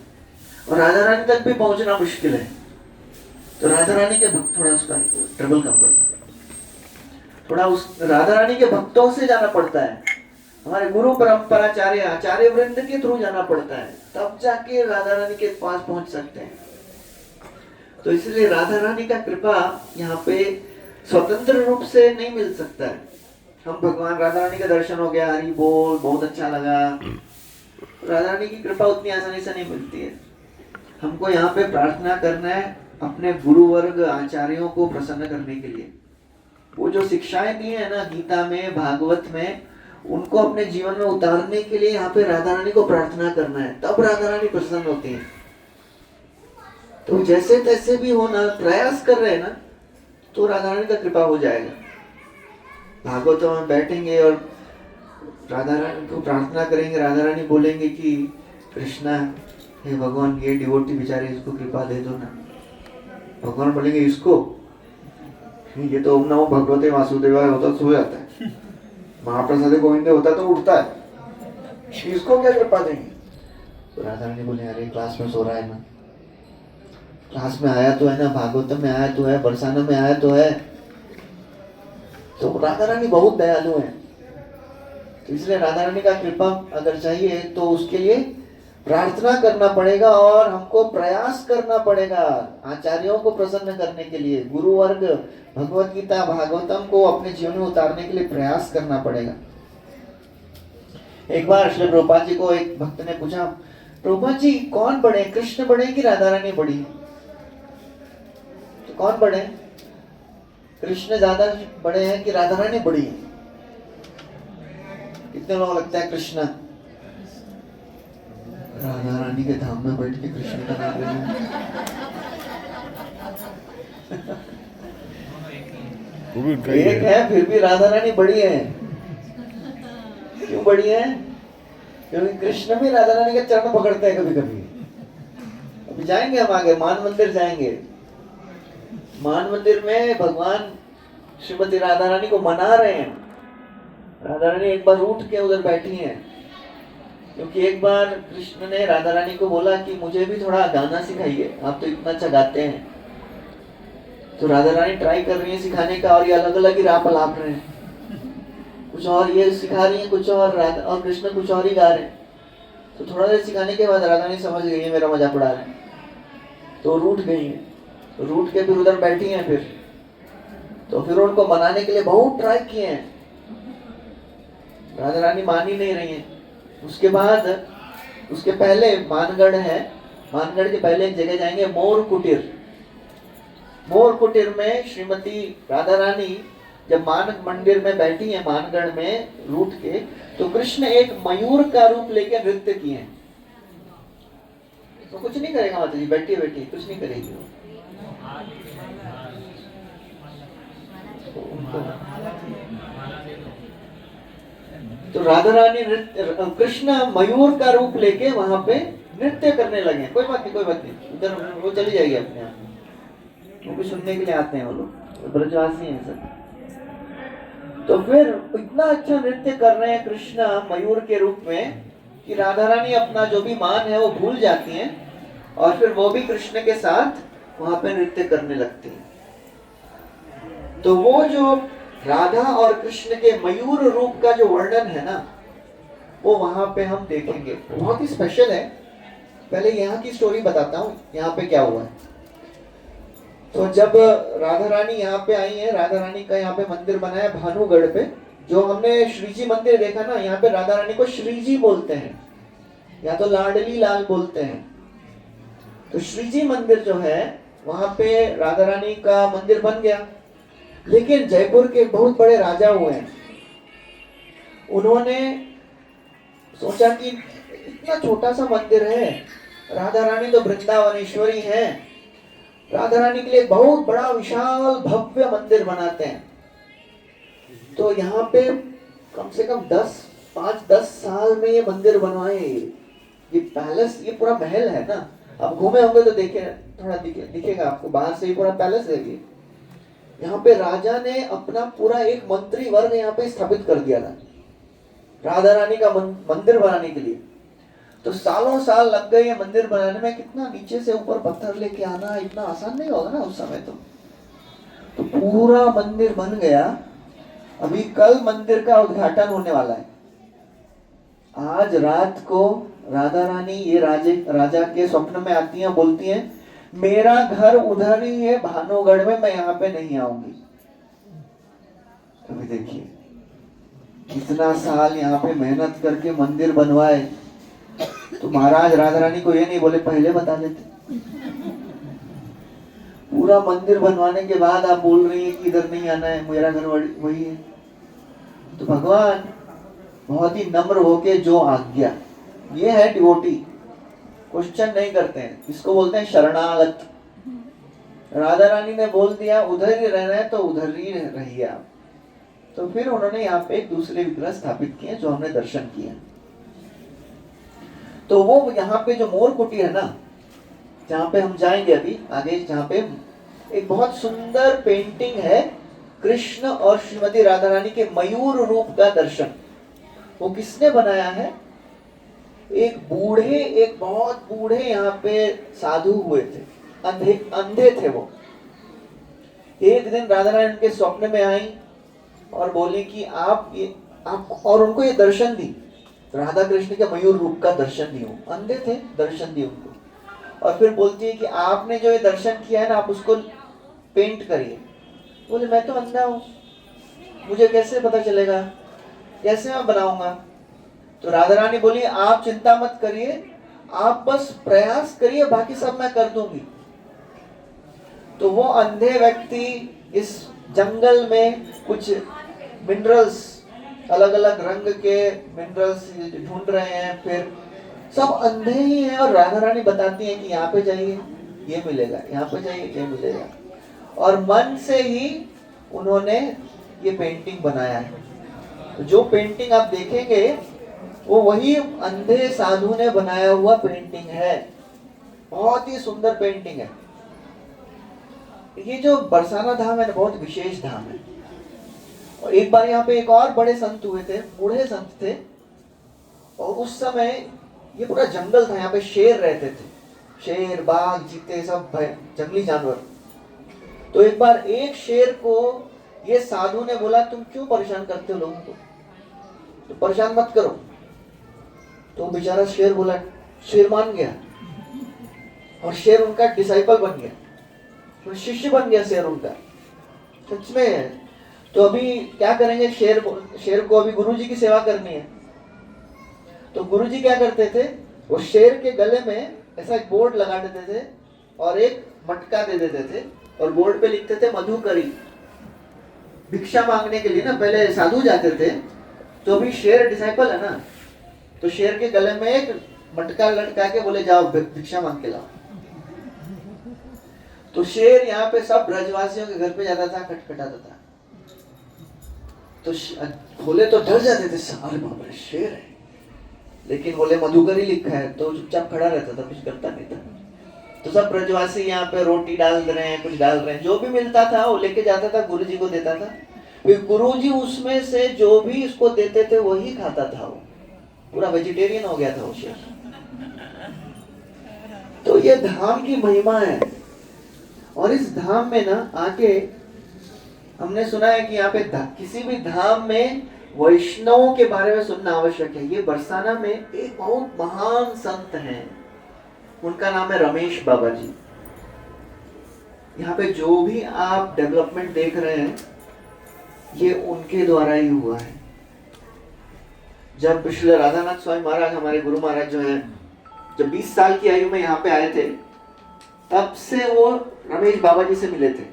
और राधा रानी तक भी पहुंचना मुश्किल है। तो राधा रानी के भक्त थोड़ा उसका ट्रबल कम करना, थोड़ा उस राधा रानी के भक्तों से जाना पड़ता है, हमारे गुरु परंपराचार्य आचार्य वृंद के थ्रू जाना पड़ता है, तब जाके राधा रानी के पास पहुंच सकते हैं। तो इसलिए राधा रानी का कृपा यहाँ पे स्वतंत्र रूप से नहीं मिल सकता है। हम भगवान राधा रानी का दर्शन हो गया, हरि बोल, बहुत अच्छा लगा, राधा रानी की कृपा उतनी आसानी से नहीं मिलती है। हमको यहाँ पे प्रार्थना करना है अपने गुरु वर्ग आचार्यों को प्रसन्न करने के लिए। वो जो शिक्षाएं दी है ना गीता में, भागवत में, उनको अपने जीवन में उतारने के लिए यहाँ पे राधा रानी को प्रार्थना करना है, तब राधा रानी प्रसन्न होती है। तो जैसे तैसे भी होना प्रयास कर रहे हैं ना, तो राधा रानी का कृपा हो जाएगा। भागवत में बैठेंगे और राधा रानी को प्रार्थना करेंगे, राधा रानी बोलेंगे कि कृष्णा हे भगवान, ये डिवोटी बेचारे, इसको कृपा दे दो ना। भगवान बोलेंगे इसको, ये तो ओम नमो भगवते वासुदेवाय होता तो सो जाता है, महाप्रसाद गोविंद होता तो उठता है, इसको क्या कृपा देंगे? तो राधा रानी बोले अरे क्लास में सो रहा है ना, क्लास में आया तो है ना, भागवतम में आया तो है, बरसाना में आया तो है। तो राधा रानी बहुत दयालु है, तो इसलिए राधा रानी का कृपा अगर चाहिए तो उसके लिए प्रार्थना करना पड़ेगा और हमको प्रयास करना पड़ेगा आचार्यों को प्रसन्न करने के लिए, गुरु वर्ग भगवत गीता भागवतम को अपने जीवन में उतारने के लिए प्रयास करना पड़ेगा। एक बार श्री प्रभुपाद जी को एक भक्त ने पूछा, प्रभुपाद जी कौन बड़े, कृष्ण बड़े कि राधा रानी बड़ी है? तो कौन बड़े, कृष्ण ज्यादा बड़े हैं कि राधा रानी बड़ी है? कितने लोग लगता है कृष्ण राधा रानी के धाम में बैठ के कृष्ण का नाम ले रहे वो भी हैं। एक है फिर भी राधा रानी बड़ी है। क्यों बड़ी है? क्योंकि कृष्ण भी राधा रानी के चरण पकड़ते हैं कभी कभी। अभी जाएंगे हम आगे, मान मंदिर जाएंगे। मान मंदिर में भगवान श्रीमती राधा रानी को मना रहे हैं। राधा रानी एक बार उठ के उधर बैठी हैं, क्योंकि एक बार कृष्ण ने राधा रानी को बोला कि मुझे भी थोड़ा गाना सिखाइए, आप तो इतना अच्छा गाते हैं। तो राधा रानी ट्राई कर रही है सिखाने का, और ये अलग अलग ही राह पलाप रहे हैं, कुछ और ये सिखा रही है, कुछ और राधा और कृष्ण कुछ और ही गा रहे हैं। तो थोड़ा देर सिखाने के बाद राधा रानी समझ गई है मेरा मजाक उड़ा रहे हैं, तो रूठ गई है। तो रूठ के फिर उधर बैठी हैं। फिर तो फिर उनको मनाने के लिए बहुत ट्राई किए हैं, राधा रानी मान ही नहीं रही है। उसके बाद उसके पहले मानगढ़ है, मानगढ़ के पहले एक जगह जाएंगे मोर कुटीर। मोर कुटीर में श्रीमती राधा रानी जब मान मंदिर में बैठी है मानगढ़ में रूठ के, तो कृष्ण एक मयूर का रूप लेकर नृत्य किए हैं। तो कुछ नहीं करेगा माता जी, बैठी बैठी कुछ नहीं करेगी वो। तो राधा रानी कृष्ण मयूर का रूप लेके वहां पे नृत्य करने लगे। कोई बात नहीं, कोई बात नहीं, उधर वो चली जाएगी अपने आप, वो भी सुनने के लिए आते हैं वो लोग, ब्रजवासी हैं सब। तो फिर इतना अच्छा नृत्य कर रहे हैं कृष्ण मयूर के रूप में कि राधा रानी अपना जो भी मान है वो भूल जाती हैं, और फिर वो भी कृष्ण के साथ वहां पे नृत्य करने लगती हैं। तो वो जो राधा और कृष्ण के मयूर रूप का जो वर्णन है ना, वो वहां पे हम देखेंगे, बहुत ही स्पेशल है। पहले यहाँ की स्टोरी बताता हूँ, यहाँ पे क्या हुआ है। तो जब राधा रानी यहाँ पे आई है, राधा रानी का यहाँ पे मंदिर बना है भानुगढ़ पे, जो हमने श्रीजी मंदिर देखा ना, यहाँ पे राधा रानी को श्रीजी बोलते हैं या तो लाडली लाल बोलते हैं। तो श्रीजी मंदिर जो है वहां पे राधा रानी का मंदिर बन गया। लेकिन जयपुर के बहुत बड़े राजा हुए हैं, उन्होंने सोचा कि इतना छोटा सा मंदिर है, राधा रानी तो वृंदावनेश्वरी है, राधा रानी के लिए बहुत बड़ा विशाल भव्य मंदिर बनाते हैं। तो यहाँ पे कम से कम 5-10 साल में ये मंदिर बनवाए। ये पैलेस, ये पूरा महल है ना, आप घूमे होंगे तो देखे, थोड़ा दिखेगा आपको, बाहर से ही पूरा पैलेस है ये। यहाँ पे राजा ने अपना पूरा एक मंत्री वर्ग यहाँ पे स्थापित कर दिया था राधा रानी का मंदिर बनाने के लिए। तो सालों साल लग गए ये मंदिर बनाने में। कितना नीचे से ऊपर पत्थर लेके आना इतना आसान नहीं होगा ना उस समय। तो पूरा मंदिर बन गया। अभी कल मंदिर का उद्घाटन होने वाला है। आज रात को राधा रानी ये राजा के स्वप्न में आती हैं, बोलती हैं मेरा घर उधर ही है भानुगढ़ में, मैं यहाँ पे नहीं आऊंगी। अभी देखिए कितना साल यहाँ पे मेहनत करके मंदिर बनवाए, तो महाराज राधा रानी को ये नहीं बोले पहले बता देते। पूरा मंदिर बनवाने के बाद आप बोल रही है कि इधर नहीं आना है, मेरा घर वही है। तो भगवान बहुत ही नम्र होके जो आज्ञा, ये है डिवोटी, क्वेश्चन नहीं करते हैं, इसको बोलते हैं शरणागत। राधा रानी ने बोल दिया उधर ही रहना है तो उधर ही रहिए आप। तो फिर उन्होंने यहाँ पे एक दूसरे विग्रह स्थापित किए जो हमने दर्शन किया। तो वो यहाँ पे जो मोर कुटीर है ना, जहाँ पे हम जाएंगे अभी आगे, जहाँ पे एक बहुत सुंदर पेंटिंग है कृष्ण और श्रीमती राधा रानी के मयूर रूप का दर्शन वो किसने बनाया है? एक बहुत बूढ़े यहाँ पे साधु हुए थे, अंधे थे वो। एक दिन राधा रानी उनके स्वप्न में आई और बोली कि आप और उनको ये दर्शन दी, राधा कृष्ण के मयूर रूप का दर्शन दी। अंधे थे, दर्शन दी उनको, और फिर बोलती है कि आपने जो ये दर्शन किया है ना, आप उसको पेंट करिए। बोले मैं तो अंधा हूँ, मुझे कैसे पता चलेगा, कैसे मैं बनाऊंगा? तो राधा रानी बोली आप चिंता मत करिए, आप बस प्रयास करिए, बाकी सब मैं कर दूंगी। तो वो अंधे व्यक्ति इस जंगल में कुछ मिनरल्स, अलग अलग रंग के मिनरल्स ढूंढ रहे हैं, फिर सब अंधे ही हैं, और राधा रानी बताती हैं कि यहाँ पे जाइए ये मिलेगा, यहाँ पे जाइए ये मिलेगा, और मन से ही उन्होंने ये पेंटिंग बनाया है। जो पेंटिंग आप देखेंगे वो वही अंधे साधु ने बनाया हुआ पेंटिंग है, बहुत ही सुंदर पेंटिंग है। ये जो बरसाना धाम है ना, बहुत विशेष धाम है। और एक बार यहाँ पे एक और बड़े संत हुए थे, बूढ़े संत थे, और उस समय ये पूरा जंगल था, यहाँ पे शेर रहते थे, शेर, बाघ, चीते, सब जंगली जानवर। तो एक बार एक शेर को ये साधु ने बोला तुम क्यों परेशान करते हो लोगों को, तो परेशान मत करो। तो बेचारा शेर बोला, शेर मान गया, और शेर उनका डिसाइपल बन गया, तो शिष्य बन गया शेर उनका, सच में है। तो अभी क्या करेंगे, शेर को अभी गुरुजी की सेवा करनी है। तो गुरुजी क्या करते थे, वो शेर के गले में ऐसा एक बोर्ड लगा देते थे और एक मटका दे देते थे, और बोर्ड पे लिखते थे मधुकरी। भिक्षा मांगने के लिए ना, पहले साधु जाते थे, तो अभी शेर डिसाइपल है ना, तो शेर के गले में एक मटका लटका के बोले जाओ भिक्षा मांग के लाओ। तो शेर यहाँ पे सब ब्रजवासियों के घर पे जाता था, खटखटाता था, तो बोले तो डर जाते थे, अरे बाप रे शेर है, लेकिन बोले मधुकरी लिखा है, तो चुपचाप खड़ा रहता था, कुछ करता नहीं था। तो सब ब्रजवासी यहाँ पे रोटी डाल रहे हैं, कुछ डाल रहे हैं, जो भी मिलता था वो लेके जाता था, गुरुजी को देता था, फिर गुरुजी उसमें से जो भी इसको देते थे वही खाता था, वो पूरा वेजिटेरियन हो गया था वो शेर। तो ये धाम की महिमा है। और इस धाम में ना आके हमने सुना है कि यहाँ पे किसी भी धाम में वैष्णवों के बारे में सुनना आवश्यक है। ये बरसाना में एक बहुत महान संत हैं, उनका नाम है रमेश बाबा जी। यहाँ पे जो भी आप डेवलपमेंट देख रहे हैं ये उनके द्वारा ही हुआ है। जब पिछले राधानाथ स्वामी महाराज, हमारे गुरु महाराज जो हैं, जब 20 साल की आयु में यहाँ पे आए थे, तब से वो रमेश बाबा जी से मिले थे।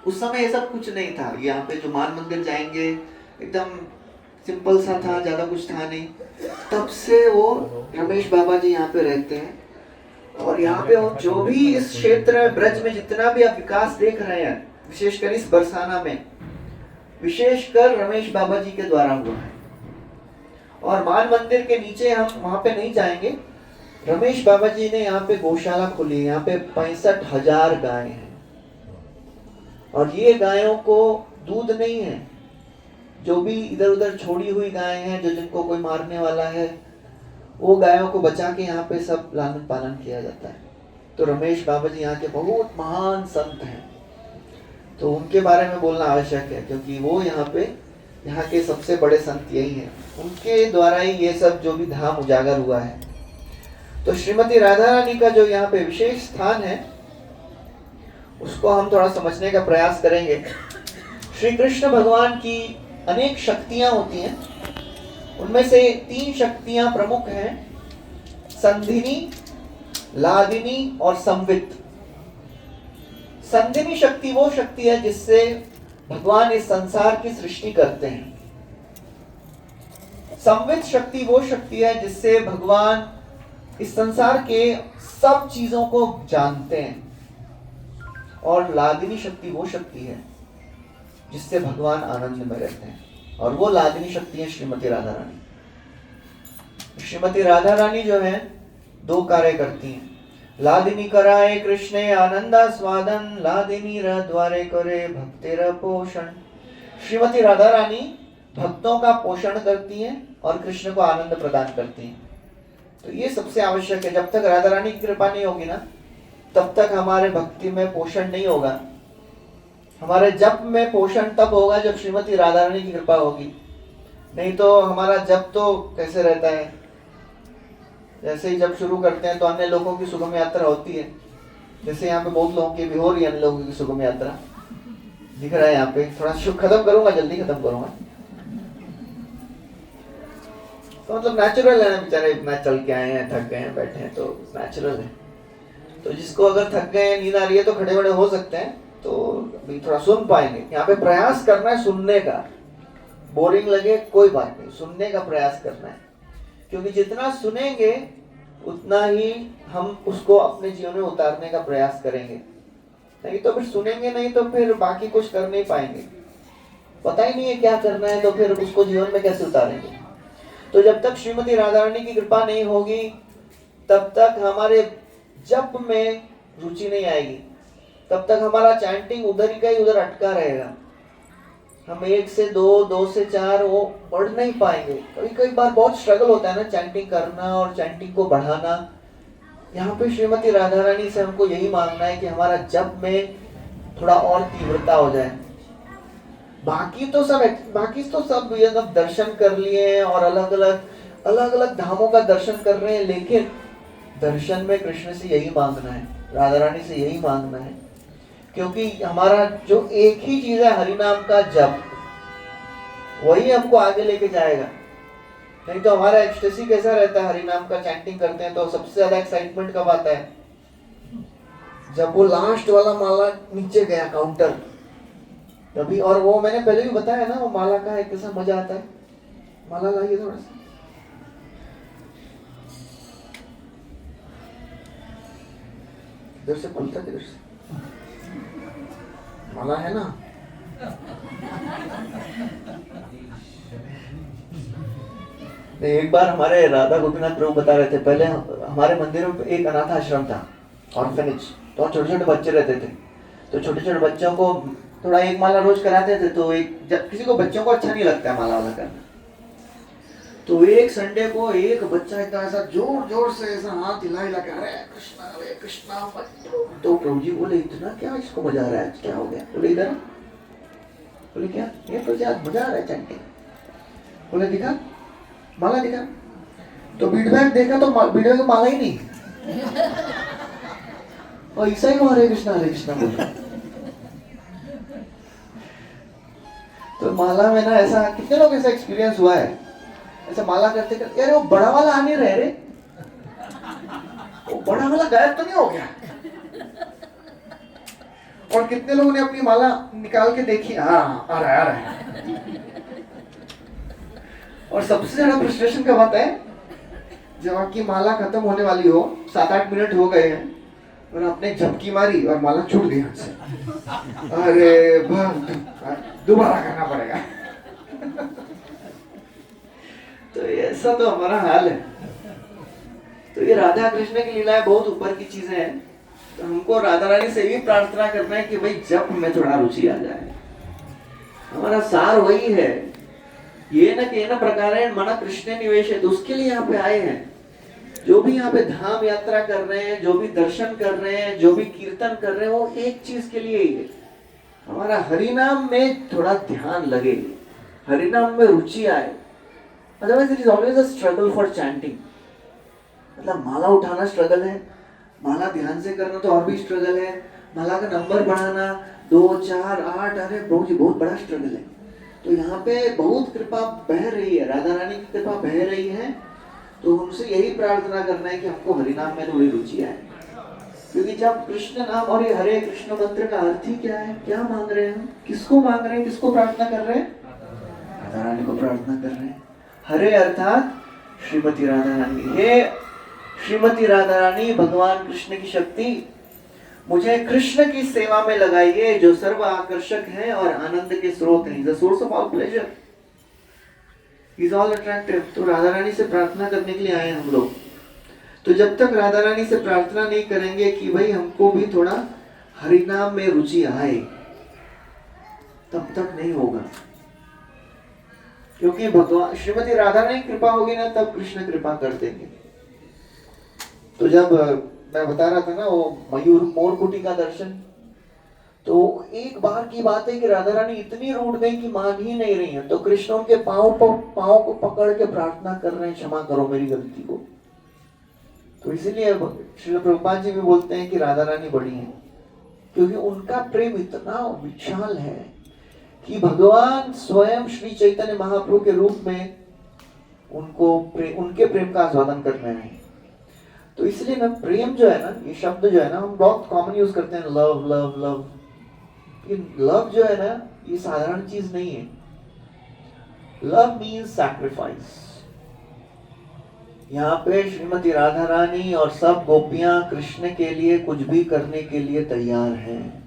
उस समय ये सब कुछ नहीं था, यहाँ पे जो मान मंदिर जाएंगे एकदम सिंपल सा था, ज्यादा कुछ था नहीं। तब से वो रमेश बाबा जी यहाँ पे रहते हैं, और यहाँ पे वो जो भी इस क्षेत्र में, ब्रज में जितना भी आप विकास देख रहे हैं, विशेषकर इस बरसाना में, विशेषकर रमेश बाबा जी के द्वारा हुआ है। और मान मंदिर के नीचे हम वहां पे नहीं जाएंगे, रमेश बाबा जी ने यहाँ पे गौशाला खोली है। यहाँ पे 65,000 गायें हैं, और ये गायों को दूध नहीं है, जो भी इधर उधर छोड़ी हुई गायें हैं, जो जिनको कोई मारने वाला है, वो गायों को बचा के यहाँ पे सब लालन पालन किया जाता है। तो रमेश बाबा जी यहाँ के बहुत महान संत हैं, तो उनके बारे में बोलना आवश्यक है, क्योंकि वो यहाँ के सबसे बड़े संत यही हैं। उनके द्वारा ही ये सब जो भी धाम उजागर हुआ है। तो श्रीमती राधा रानी का जो यहाँ पे विशेष स्थान है, उसको हम थोड़ा समझने का प्रयास करेंगे। श्री कृष्ण भगवान की अनेक शक्तियां होती हैं, उनमें से 3 शक्तियां प्रमुख हैं, संधिनी, लादिनी और संवित। संधिनी शक्ति वो शक्ति है जिससे भगवान इस संसार की सृष्टि करते हैं। संवित शक्ति वो शक्ति है जिससे भगवान इस संसार के सब चीजों को जानते हैं। और लादिनी शक्ति वो शक्ति है जिससे भगवान आनंद में रहते हैं, और वो लादिनी शक्ति है श्रीमती राधा रानी। श्रीमती राधा रानी जो है 2 कार्य करती हैं। लादिनी कराए कृष्णे आनंदास्वादन, लादिनी र द्वारे करे भक्तेर पोषण। श्रीमती राधा रानी भक्तों का पोषण करती हैं और कृष्ण को आनंद प्रदान करती हैं। तो ये सबसे आवश्यक है। जब तक राधा रानी की कृपा नहीं होगी ना, तब तक हमारे भक्ति में पोषण नहीं होगा। हमारे जप में पोषण तब होगा जब श्रीमती राधा रानी की कृपा होगी। नहीं तो हमारा जप तो कैसे रहता है, जैसे ही जब शुरू करते हैं तो अन्य लोगों की सुगम यात्रा होती है। जैसे यहाँ पे बहुत लोगों की भी हो रही है, अन्य लोगों की सुगम यात्रा दिख रहा है। यहाँ पे थोड़ा खत्म करूंगा, जल्दी खत्म करूंगा। तो मतलब नेचुरल है ना, बेचारे इतना चल के आए हैं, थक गए हैं, बैठे हैं, तो नेचुरल है। तो जिसको अगर थक गए, नींद आ रही है, तो खड़े बड़े हो सकते हैं, तो अभी थोड़ा सुन पाएंगे। यहाँ पे प्रयास करना है सुनने का। बोरिंग लगे कोई बात नहीं, सुनने का प्रयास करना है, क्योंकि जितना सुनेंगे उतना ही हम उसको अपने जीवन में उतारने का प्रयास करेंगे। नहीं तो फिर सुनेंगे नहीं तो फिर बाकी कुछ कर नहीं पाएंगे। पता ही नहीं है क्या करना है, तो फिर उसको जीवन में कैसे उतारेंगे। तो जब तक श्रीमती राधा रानी की कृपा नहीं होगी, तब तक हमारे जप में रुचि नहीं आएगी, तब तक हमारा चैंटिंग उधर ही का ही उधर अटका रहेगा। हम 1 से 2, 2 से 4 वो बढ़ नहीं पाएंगे। कभी कई बार बहुत स्ट्रगल होता है ना चैंटिंग करना और चैंटिंग को बढ़ाना। यहाँ पे श्रीमती राधा रानी से हमको यही मांगना है कि हमारा जप में थोड़ा और तीव्रता हो जाए। बाकी तो सब ये सब दर्शन कर लिए हैं और अलग अलग धामों का दर्शन कर रहे हैं, लेकिन दर्शन में कृष्ण से यही मांगना है, राधा रानी से यही मांगना है। क्योंकि हमारा जो एक ही चीज है हरि नाम का जप, वही हमको आगे लेके जाएगा। नहीं तो हमारा एक्सटेसी कैसा रहता है, हरि नाम का चैंटिंग करते हैं तो सबसे ज्यादा एक्साइटमेंट कब आता है, जब वो लास्ट वाला माला नीचे गया काउंटर तभी। और वो मैंने पहले भी बताया ना, वो माला का एक कैसा मजा आता है। माला लाइए थोड़ा सा, इधर से खुलता है, इधर से माला है ना। एक बार हमारे राधा गोपीनाथ प्रभु बता रहे थे, पहले हमारे मंदिर में एक अनाथ आश्रम था, ऑर्फेनेज। तो छोटे छोटे बच्चे रहते थे, तो छोटे छोटे बच्चों को थोड़ा एक माला रोज कराते थे। तो जब किसी को बच्चों को अच्छा नहीं लगता है माला वाला करना, तो एक संडे को एक बच्चा इतना ऐसा जोर जोर से ऐसा हाथ हिला हिला के हरे कृष्णा। तो प्रभु जी बोले, इतना क्या इसको मजा आ रहा है, क्या हो गया? बोले इधर, बोले क्या? ये तो आज मजा आ रहा है चैंटिंग। बोले दिखा माला, दिखा। तो फीडबैक देखा तो वीडियो में माला ही नहीं, और ईसा ही हरे कृष्णा बोल रहा। तो माला में ना ऐसा कितने लोग ऐसा एक्सपीरियंस हुआ है, ऐसा माला करते करते यार वो बड़ा वाला आ नहीं रहे रे, वो बड़ा वाला गायब तो नहीं हो गया। और कितने लोगों ने अपनी माला निकाल के देखी, हाँ आ रहा है। और सबसे ज्यादा फ्रस्ट्रेशन कब आता है, जब आपकी माला खत्म होने वाली हो, 7-8 मिनट हो गए हैं और आपने झपकी मारी और माला छूट गई हाथ से। अरे दोबारा करना पड़ेगा। तो ऐसा तो हमारा हाल है। तो ये राधा कृष्ण की लीलाएं बहुत ऊपर की चीजें हैं। तो हमको राधा रानी से भी प्रार्थना करना है कि भाई जप में थोड़ा रुचि आ जाए। हमारा सार वही है, ये न के न प्रकारेण मन कृष्ण निवेश है। तो उसके लिए यहाँ पे आए हैं। जो भी यहाँ पे धाम यात्रा कर रहे हैं, जो भी दर्शन कर रहे हैं, जो भी कीर्तन कर रहे हैं, वो एक चीज के लिए ही है, हमारा हरिनाम में थोड़ा ध्यान लगे, हरिनाम में रुचि आए। Otherwise it is always a struggle for chanting. मतलब माला उठाना स्ट्रगल है, माला ध्यान से करना तो और भी स्ट्रगल है, माला का नंबर बढ़ाना 2, 4, 8, अरे प्रभु जी बहुत बड़ा स्ट्रगल है। तो यहाँ पे बहुत कृपा बह रही है, राधा रानी की कृपा बह रही है। तो उनसे यही प्रार्थना करना है कि हमको हरिनाम में थोड़ी रुचि आए। क्योंकि जब कृष्ण नाम और ये हरे कृष्ण मंत्र का अर्थ ही क्या है, क्या मांग रहे हैं, किसको मांग रहे हैं, किसको प्रार्थना कर रहे हैं? राधा रानी को प्रार्थना कर रहे हैं। हरे अर्थात श्रीमती राधा रानी। हे श्रीमती राधा रानी, भगवान कृष्ण की शक्ति, मुझे कृष्ण की सेवा में लगाइए जो सर्व आकर्षक है और आनंद के स्रोत हैं। The source of all pleasure, is all attractive. तो राधा रानी से प्रार्थना करने के लिए आए हम लोग। तो जब तक राधा रानी से प्रार्थना नहीं करेंगे कि भाई हमको भी थोड़ा हरिनाम में रुचि आए, तब तक नहीं होगा। क्योंकि भगवान श्रीमती राधा रानी कृपा होगी ना, तब कृष्ण कृपा कर देंगे। तो जब मैं बता रहा था ना वो मयूर मोरकुटी का दर्शन, तो एक बार की बात है कि राधा रानी इतनी रूठ गई कि मान ही नहीं रही है। तो कृष्ण उनके पाँव को पकड़ के प्रार्थना कर रहे हैं, क्षमा करो मेरी गलती को। तो इसीलिए श्रील प्रभुपाद जी भी बोलते हैं कि राधा रानी बड़ी है, क्योंकि उनका प्रेम इतना विशाल है कि भगवान स्वयं श्री चैतन्य महाप्रभु के रूप में उनके प्रेम का आस्वादन कर रहे हैं। तो इसलिए ना प्रेम जो है ना, ये शब्द जो है ना हम बहुत कॉमन यूज करते हैं, लव लव लव। लव जो है ना ये साधारण चीज नहीं है। Love means sacrifice. यहाँ पे श्रीमती राधा रानी और सब गोपियां कृष्ण के लिए कुछ भी करने के लिए तैयार हैं।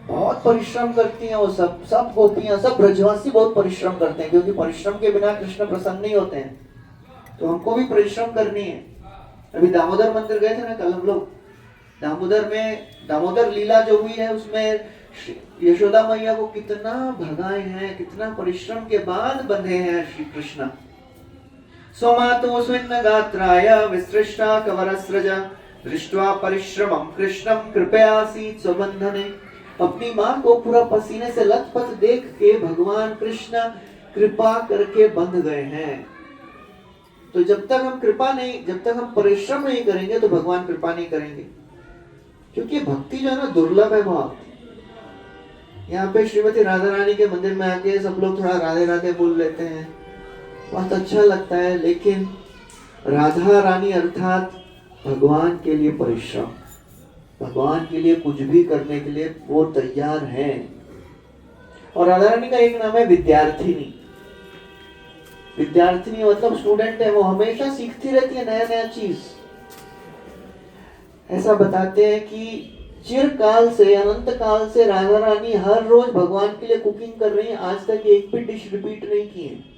बहुत परिश्रम करती हैं वो सब गोपियां, सब ब्रजवासी बहुत परिश्रम करते हैं, क्योंकि परिश्रम के बिना कृष्ण प्रसन्न नहीं होते हैं। तो हमको भी परिश्रम करनी है। अभी दामोदर मंदिर गए थे ना कल हम लोग, दामोदर लीला जो हुई है उसमें यशोदा मैया को कितना भगाए हैं, कितना परिश्रम के बाद बंधे हैं श्री कृष्ण। सोमातो स्विन्न गात्राय विसृष्टा कवरस्रजा दृष्ट्वा परिश्रमं कृष्णं कृपयासीत् स्वबंधने। अपनी माँ को पूरा पसीने से लथपथ देख के भगवान कृष्ण कृपा करके बंध गए हैं। तो जब तक हम परिश्रम नहीं करेंगे तो भगवान कृपा नहीं करेंगे, क्योंकि भक्ति जो है ना दुर्लभ है बहुत। यहाँ पे श्रीमती राधा रानी के मंदिर में आके सब लोग थोड़ा राधे राधे बोल लेते हैं, बहुत अच्छा लगता है, लेकिन राधा रानी अर्थात भगवान के लिए परिश्रम, भगवान के लिए कुछ भी करने के लिए वो तैयार हैं। और राधा रानी का एक नाम है विद्यार्थिनी। विद्यार्थिनी मतलब स्टूडेंट है, वो हमेशा सीखती रहती है नया नया चीज। ऐसा बताते हैं कि चिरकाल से, अनंत काल से राधा रानी हर रोज भगवान के लिए कुकिंग कर रही है, आज तक एक भी डिश रिपीट नहीं की है।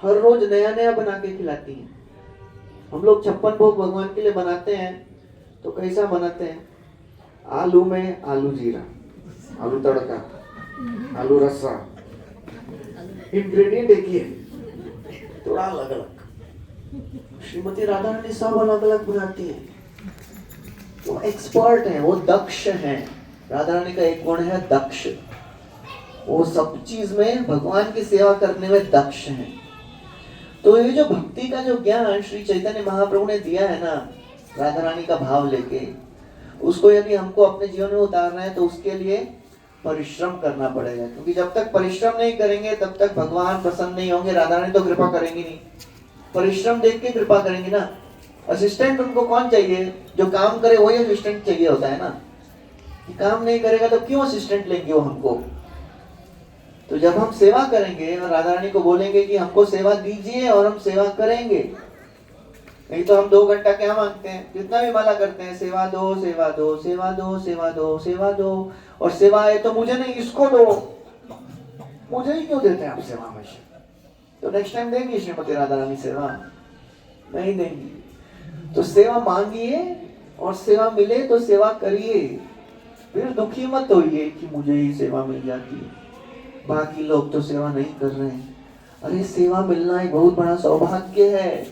हर रोज नया नया बना के खिलाती हैं। हम लोग 56 भोग भगवान के लिए बनाते हैं, तो कैसा बनाते हैं? आलू में आलू जीरा, आलू तड़का, आलू रस्सा, इंग्रेडिएंट एक ही है, थोड़ा अलग अलग। श्रीमती राधा रानी सब अलग अलग बनाती है। वो एक्सपर्ट है, वो दक्ष है। राधा रानी का एक गुण है दक्ष। वो सब चीज में भगवान की सेवा करने में दक्ष है। तो ये जो भक्ति का जो ज्ञान श्री चैतन्य महाप्रभु ने दिया है ना, राधा रानी का भाव लेके, उसको यदि हमको अपने जीवन में उतारना है तो उसके लिए परिश्रम करना पड़ेगा। क्योंकि जब तक परिश्रम नहीं करेंगे तब तक भगवान प्रसन्न नहीं होंगे, राधा रानी तो कृपा करेंगी नहीं। परिश्रम देख के कृपा करेंगी ना। असिस्टेंट उनको कौन चाहिए? जो काम करे वही असिस्टेंट चाहिए होता है ना। कि काम नहीं करेगा तो क्यों असिस्टेंट लेंगे वो हमको? तो जब हम सेवा करेंगे और राधा रानी को बोलेंगे कि हमको सेवा दीजिए और हम सेवा करेंगे, नहीं तो हम 2 घंटा क्या मांगते हैं, जितना भी माला करते हैं, सेवा दो सेवा दो सेवा दो सेवा दो सेवा दो, और सेवा है तो मुझे नहीं इसको दो। मुझे ही क्यों देते हैं आप सेवा हमेशा? तो नेक्स्ट टाइम देंगी श्रीमती राधा रानी सेवा? नहीं देंगी। तो सेवा मांगिए और सेवा मिले तो सेवा करिए, फिर दुखी मत होइए कि मुझे ही सेवा मिल जाती है, बाकी लोग तो सेवा नहीं कर रहे हैं। अरे सेवा मिलना एक बहुत बड़ा सौभाग्य है।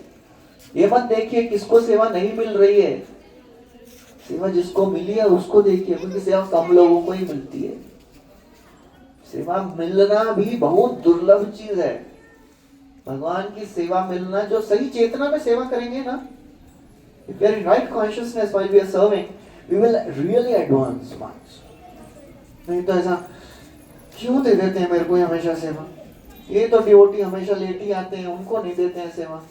ये मत देखिए किसको सेवा नहीं मिल रही है, सेवा जिसको मिली है उसको देखिए, क्योंकि सेवा कम लोगों को ही मिलती है। सेवा मिलना भी बहुत दुर्लभ चीज है। भगवान की सेवा मिलना, जो सही चेतना में सेवा करेंगे ना, if we are in right consciousness while we are serving, we will really advance much. नहीं तो ऐसा क्यों दे देते हैं मेरे को हमेशा सेवा? ये तो डिवोटी हमेशा लेट ही आते हैं, उनको नहीं देते हैं सेवा,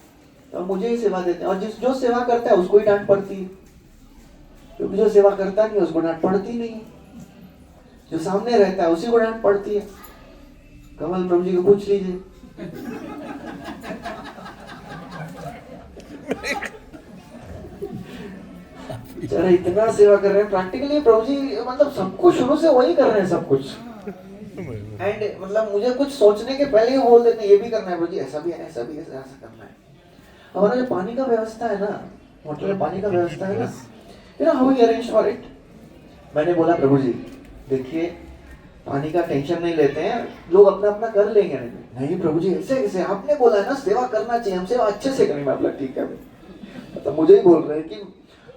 और मुझे ही सेवा देते हैं। और जो सेवा करता है उसको ही डांट पड़ती है, क्योंकि जो सेवा करता नहीं उसको डांट पड़ती नहीं। जो सामने रहता है उसी को डांट पड़ती है। कमल प्रभु जी को पूछ लीजिए। जरा इतना सेवा कर रहे हैं प्रैक्टिकली प्रभु जी, मतलब सब कुछ शुरू से वही कर रहे हैं सब कुछ। एंड मतलब मुझे कुछ सोचने के पहले ही बोल देते हैं ये भी करना है प्रभु जी, ऐसा भी है, ऐसा भी है, ऐसा करना है। हमारा जो पानी का व्यवस्था है ना, होटल में पानी का व्यवस्था है ना, you know how we arrange for it. मैंने बोला प्रभु जी देखिए पानी का टेंशन नहीं लेते हैं, लोग अपना अपना कर लेंगे। नहीं प्रभु जी ऐसे कैसे, आपने बोला है ना सेवा करना चाहिए, हम सेवा अच्छे से करेंगे। मैं बोला ठीक है, तो मुझे ही बोल रहे हैं कि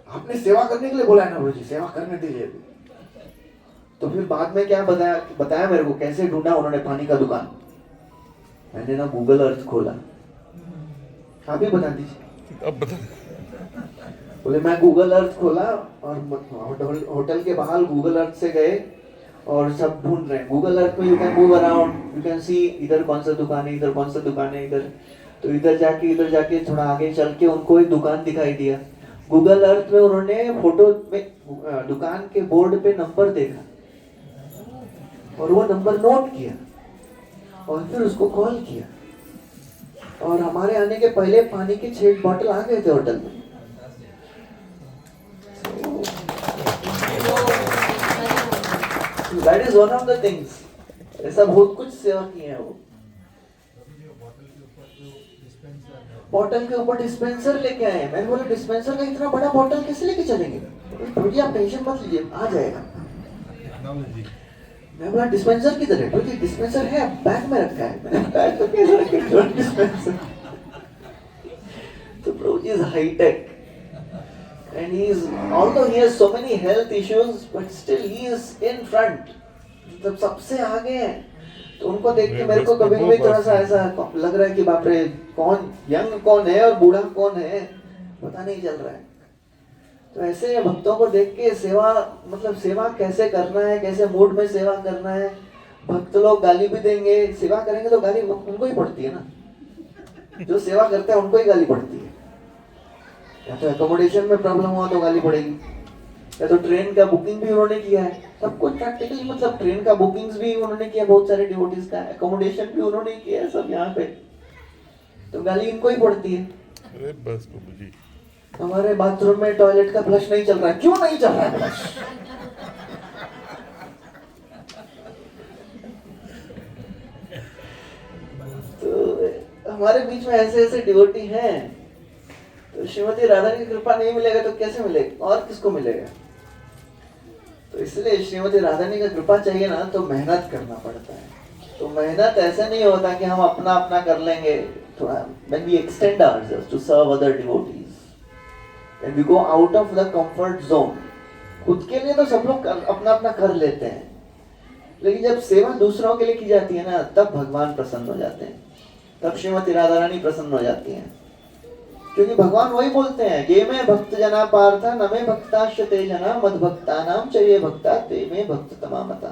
आपने सेवा करने के लिए बोला है ना प्रभु जी, सेवा करने दीजिए। तो फिर बाद में क्या बताया मेरे को कैसे ढूंढा उन्होंने पानी का दुकान। मैंने ना गूगल अर्थ खोला, आप ही बता दीजिए। अब बता। बोले मैं गूगल अर्थ खोला और होटल के बाहर गूगल अर्थ से गए और सब ढूंढ रहे हैं। गूगल अर्थ में you can move around, you can see इधर कौन सा दुकान है, इधर कौन सा दुकान है, इधर। तो इधर जाके थोड़ा आगे चल के उनको एक दुकान दिखाई दिया। गूगल अर्थ में उन्होंने फोटो में दुकान के बोर्ड पे नंबर देखा और वो नंबर नोट किया और फिर उसको कॉल किया और हमारे आने के पहले पानी के 6 बॉटल आ गए थे होटल में। That is one of the things. ऐसा बहुत कुछ सेवा की है वो। बॉटल के ऊपर डिस्पेंसर लेके आए हैं। मैंने बोला डिस्पेंसर का इतना बड़ा बॉटल कैसे लेके चलेंगे? भैया आप टेंशन मत लीजिए, आ जाएगा। मैं बोला डिस्पेंसर किधर है? क्योंकि डिस्पेंसर है बैग में रखा है। मैंने बताया तो कैसे रखेगा डिस्पेंसर? तो Prabhu ji is hi tech and he is, although he has so many health issues, but still he is in front. मतलब सबसे आगे हैं। तो उनको देख के मेरे को कभी-कभी थोड़ा सा ऐसा लग रहा है कि बाप रे कौन यंग कौन है और बूढ़ा कौन है पता नहीं चल रहा है। तो ऐसे भक्तों को देख के सेवा, मतलब सेवा कैसे करना है, कैसे मूड में सेवा करना है। भक्त लोग गाली भी देंगे, सेवा करेंगे तो गाली उनको ही पड़ती है ना। जो सेवा करते हैं उनको ही गाली पड़ती है। या तो एकोमोडेशन में प्रॉब्लम हुआ तो गाली पड़ेगी, या तो ट्रेन का बुकिंग भी उन्होंने किया है, सब कुछ प्रैक्टिकली, मतलब ट्रेन का बुकिंग्स भी उन्होंने किया बहुत सारे डिवोटीज का, एकोमोडेशन भी उन्होंने किया है सब यहाँ पे, तो गाली इनको ही पड़ती है। अरे बस प्रभु जी, हमारे बाथरूम में टॉयलेट का फ्लश नहीं चल रहा है, क्यों नहीं चल रहा है फ्लश? तो हमारे बीच में ऐसे ऐसे डिवोटी हैं। तो श्रीमती राधा की कृपा नहीं मिलेगा तो कैसे मिलेगा और किसको मिलेगा? तो इसलिए श्रीमती राधा की कृपा चाहिए ना तो मेहनत करना पड़ता है। तो मेहनत ऐसे नहीं होता कि हम अपना अपना कर लेंगे। थोड़ा when we extend ourselves to serve other devotees, when we go out of the comfort zone, खुद के लिए तो सब लोग अपना अपना कर लेते हैं, लेकिन जब सेवा दूसरों के लिए की जाती है ना तब भगवान प्रसन्न हो जाते हैं, तब श्रीमती राधा रानी प्रसन्न हो जाती हैं। क्योंकि भगवान वही बोलते हैं, ये में भक्त जना पार्था न में भक्ताश्चते जना मद भक्ता नाम चाहिए भक्ता ते में भक्त तमामता।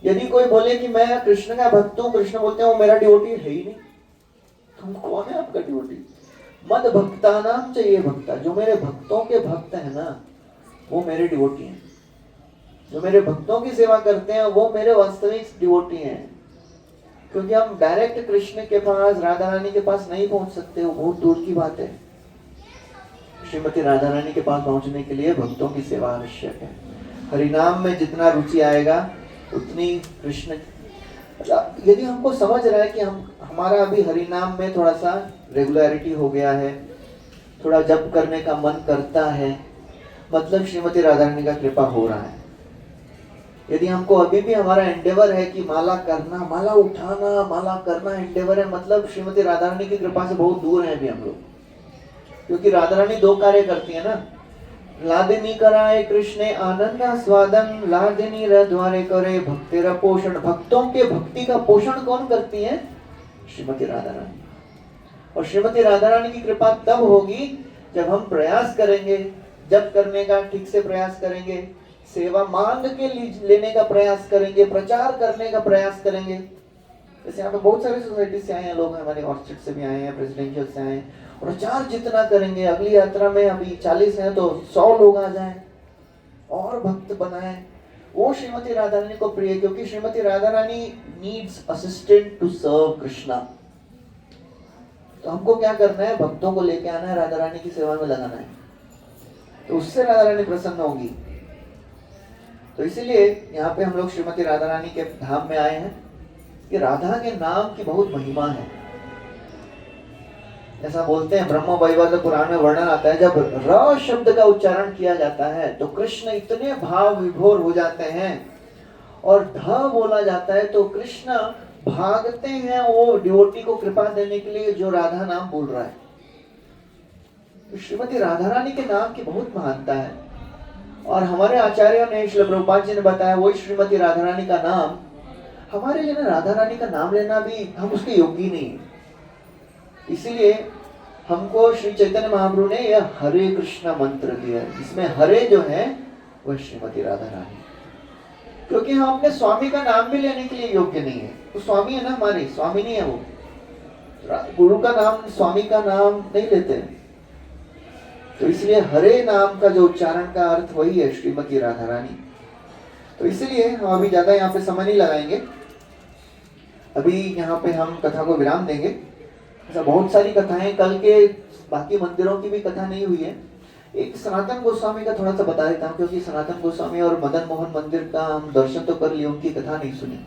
यदि कोई बोले कि मैं कृष्ण का भक्त हूँ, कृष्ण बोलते हैं वो मेरा डिवोटी है ही नहीं, तुम कौन है आपका डिवोटी? मद भक्ता नाम चाहिए भक्ता, जो मेरे भक्तों के भक्त है ना वो मेरे डिवोटी हैं। जो मेरे भक्तों की सेवा करते हैं वो मेरे वास्तविक डिवोटी हैं। क्योंकि हम डायरेक्ट कृष्ण के पास, राधा रानी के पास नहीं पहुंच सकते, वो बहुत दूर की बात है। श्रीमती राधा रानी के पास पहुंचने के लिए भक्तों की सेवा आवश्यक है। हरिनाम में जितना रुचि आएगा उतनी कृष्ण, यदि हमको समझ रहा है कि हमारा अभी हरिनाम में थोड़ा सा रेगुलरिटी हो गया है, थोड़ा जप करने का मन करता है, मतलब श्रीमती राधा रानी का कृपा हो रहा है। यदि हमको अभी भी हमारा एंडेवर है कि माला करना, माला उठाना, माला करना एंडेवर है, मतलब श्रीमती राधा रानी की कृपा से बहुत दूर हैं अभी हम लोग। क्योंकि राधा रानी 2 कार्य करती है ना, लादिनी कराए कृष्ण आनंद स्वादन, लादिनी द्वारे करे भक्तेरा पोषण। भक्तों के भक्ति का पोषण कौन करती है? श्रीमती राधा रानी। और श्रीमती राधा रानी की कृपा तब होगी जब हम प्रयास करेंगे, जप करने का ठीक से प्रयास करेंगे, सेवा मांग के लेने का प्रयास करेंगे, प्रचार करने का प्रयास करेंगे। जैसे यहाँ पे बहुत सारे सोसाइटी से आए हैं लोग, हमारे ऑर्चिड से भी आए हैं, प्रेसिडेंशियल से आए हैं। प्रचार जितना करेंगे, अगली यात्रा में अभी 40 हैं तो 100 लोग आ जाएं और भक्त बनाएं, वो श्रीमती राधा रानी को प्रिय। क्योंकि Shrimati Radha Rani needs assistant to serve Krishna. तो हमको क्या करना है? भक्तों को लेके आना है, राधा रानी की सेवा में लगाना है, तो उससे राधा रानी प्रसन्न होगी। तो इसीलिए यहाँ पे हम लोग श्रीमती राधा रानी के धाम में आए हैं कि राधा के नाम की बहुत महिमा है। ऐसा बोलते हैं, ब्रह्म वैवर्त पुराण में वर्णन आता है, जब र शब्द का उच्चारण किया जाता है तो कृष्ण इतने भाव विभोर हो जाते हैं, और ध बोला जाता है तो कृष्ण भागते हैं वो डिवोटी को कृपा देने के लिए जो राधा नाम बोल रहा है। तो श्रीमती राधा रानी के नाम की बहुत महानता है, और हमारे आचार्यों ने, श्रील प्रभुपाद जी ने बताया, वही श्रीमती राधा रानी का नाम, हमारे लिए ना राधा रानी का नाम लेना भी हम उसके योग्य नहीं है। इसीलिए हमको श्री चैतन्य महाप्रभु ने यह हरे कृष्णा मंत्र दिया, जिसमें हरे जो है वह श्रीमती राधा रानी, क्योंकि हम अपने स्वामी का नाम भी लेने के लिए योग्य नहीं है। वो स्वामी है ना, हमारे स्वामी नहीं है वो, गुरु का नाम, स्वामी का नाम नहीं लेते। तो इसलिए हरे नाम का जो उच्चारण का अर्थ वही है श्रीमती राधा रानी। तो इसलिए हम अभी ज्यादा यहाँ पे समय नहीं लगाएंगे, अभी यहाँ पे हम कथा को विराम देंगे। ऐसा बहुत सारी कथाएं, कल के बाकी मंदिरों की भी कथा नहीं हुई है। एक सनातन गोस्वामी का थोड़ा सा बता देता हूँ, क्योंकि सनातन गोस्वामी और मदन मोहन मंदिर का हम दर्शन तो कर लिए, उनकी कथा नहीं सुनी।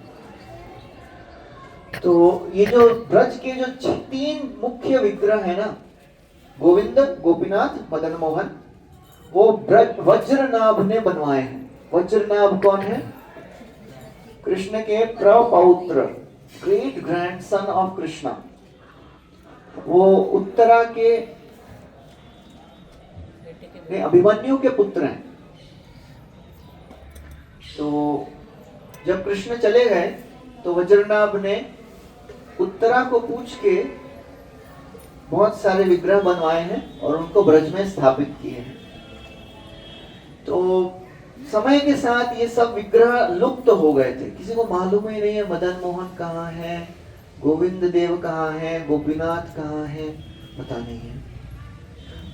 तो ये जो ब्रज के जो 3 मुख्य विग्रह है ना, गोविंद, गोपीनाथ, मदन मोहन, वो ब्रज वज्रनाभ ने बनवाए हैं। वज्रनाभ कौन है? कृष्ण के प्रपौत्र, ग्रेट ग्रैंडसन ऑफ कृष्णा। वो उत्तरा के अभिमन्यु के पुत्र हैं। तो जब कृष्ण चले गए तो वज्रनाभ ने उत्तरा को पूछ के बहुत सारे विग्रह बनवाए हैं और उनको ब्रज में स्थापित किए हैं। तो समय के साथ ये सब विग्रह लुप्त हो गए थे, किसी को मालूम ही नहीं है मदन मोहन कहाँ है, गोविंद देव कहाँ है, गोपीनाथ कहाँ है, पता नहीं है।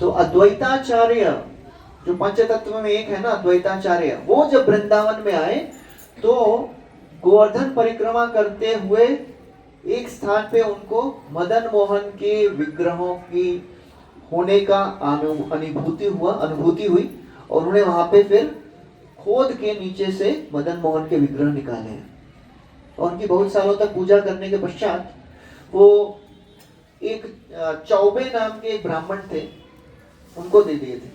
तो अद्वैताचार्य जो पंच तत्व में एक है ना, अद्वैताचार्य, वो जब वृंदावन में आए तो गोवर्धन परिक्रमा करते हुए एक स्थान पे उनको मदन मोहन के विग्रहों की होने का अनुभूति हुई, और उन्होंने वहां पे फिर खोद के नीचे से मदन मोहन के विग्रह निकाले हैं। और उनकी बहुत सालों तक पूजा करने के पश्चात वो एक चौबे नाम के एक ब्राह्मण थे, उनको दे दिए थे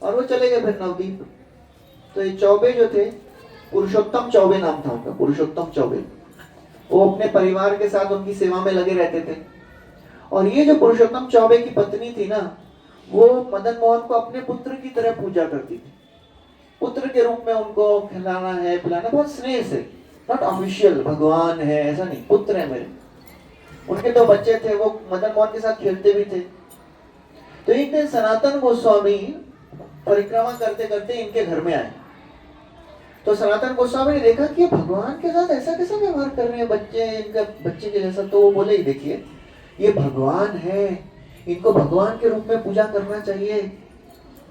और वो चले गए फिर नवदीप। तो ये चौबे जो थे, पुरुषोत्तम चौबे नाम था उनका, पुरुषोत्तम चौबे, वो अपने परिवार के साथ उनकी सेवा में लगे रहते थे। और ये जो पुरुषोत्तम चौबे की पत्नी थी ना, वो मदन मोहन को अपने पुत्र की तरह पूजा करती थी। पुत्र के रूप में उनको खिलाना है, पिलाना, बहुत स्नेह से, नॉट ऑफिशियल भगवान है ऐसा नहीं, पुत्र है मेरे। उनके 2 बच्चे थे, वो मदन मोहन के साथ खेलते भी थे। तो एक दिन सनातन गोस्वामी परिक्रमा करते करते इनके घर में आए। तो सनातन गोस्वामी ने देखा कि भगवान के साथ ऐसा कैसा व्यवहार कर रहे हैं बच्चे, इनका बच्चे के जैसा। तो वो बोले, देखिए ये भगवान है, इनको भगवान के रूप में पूजा करना चाहिए,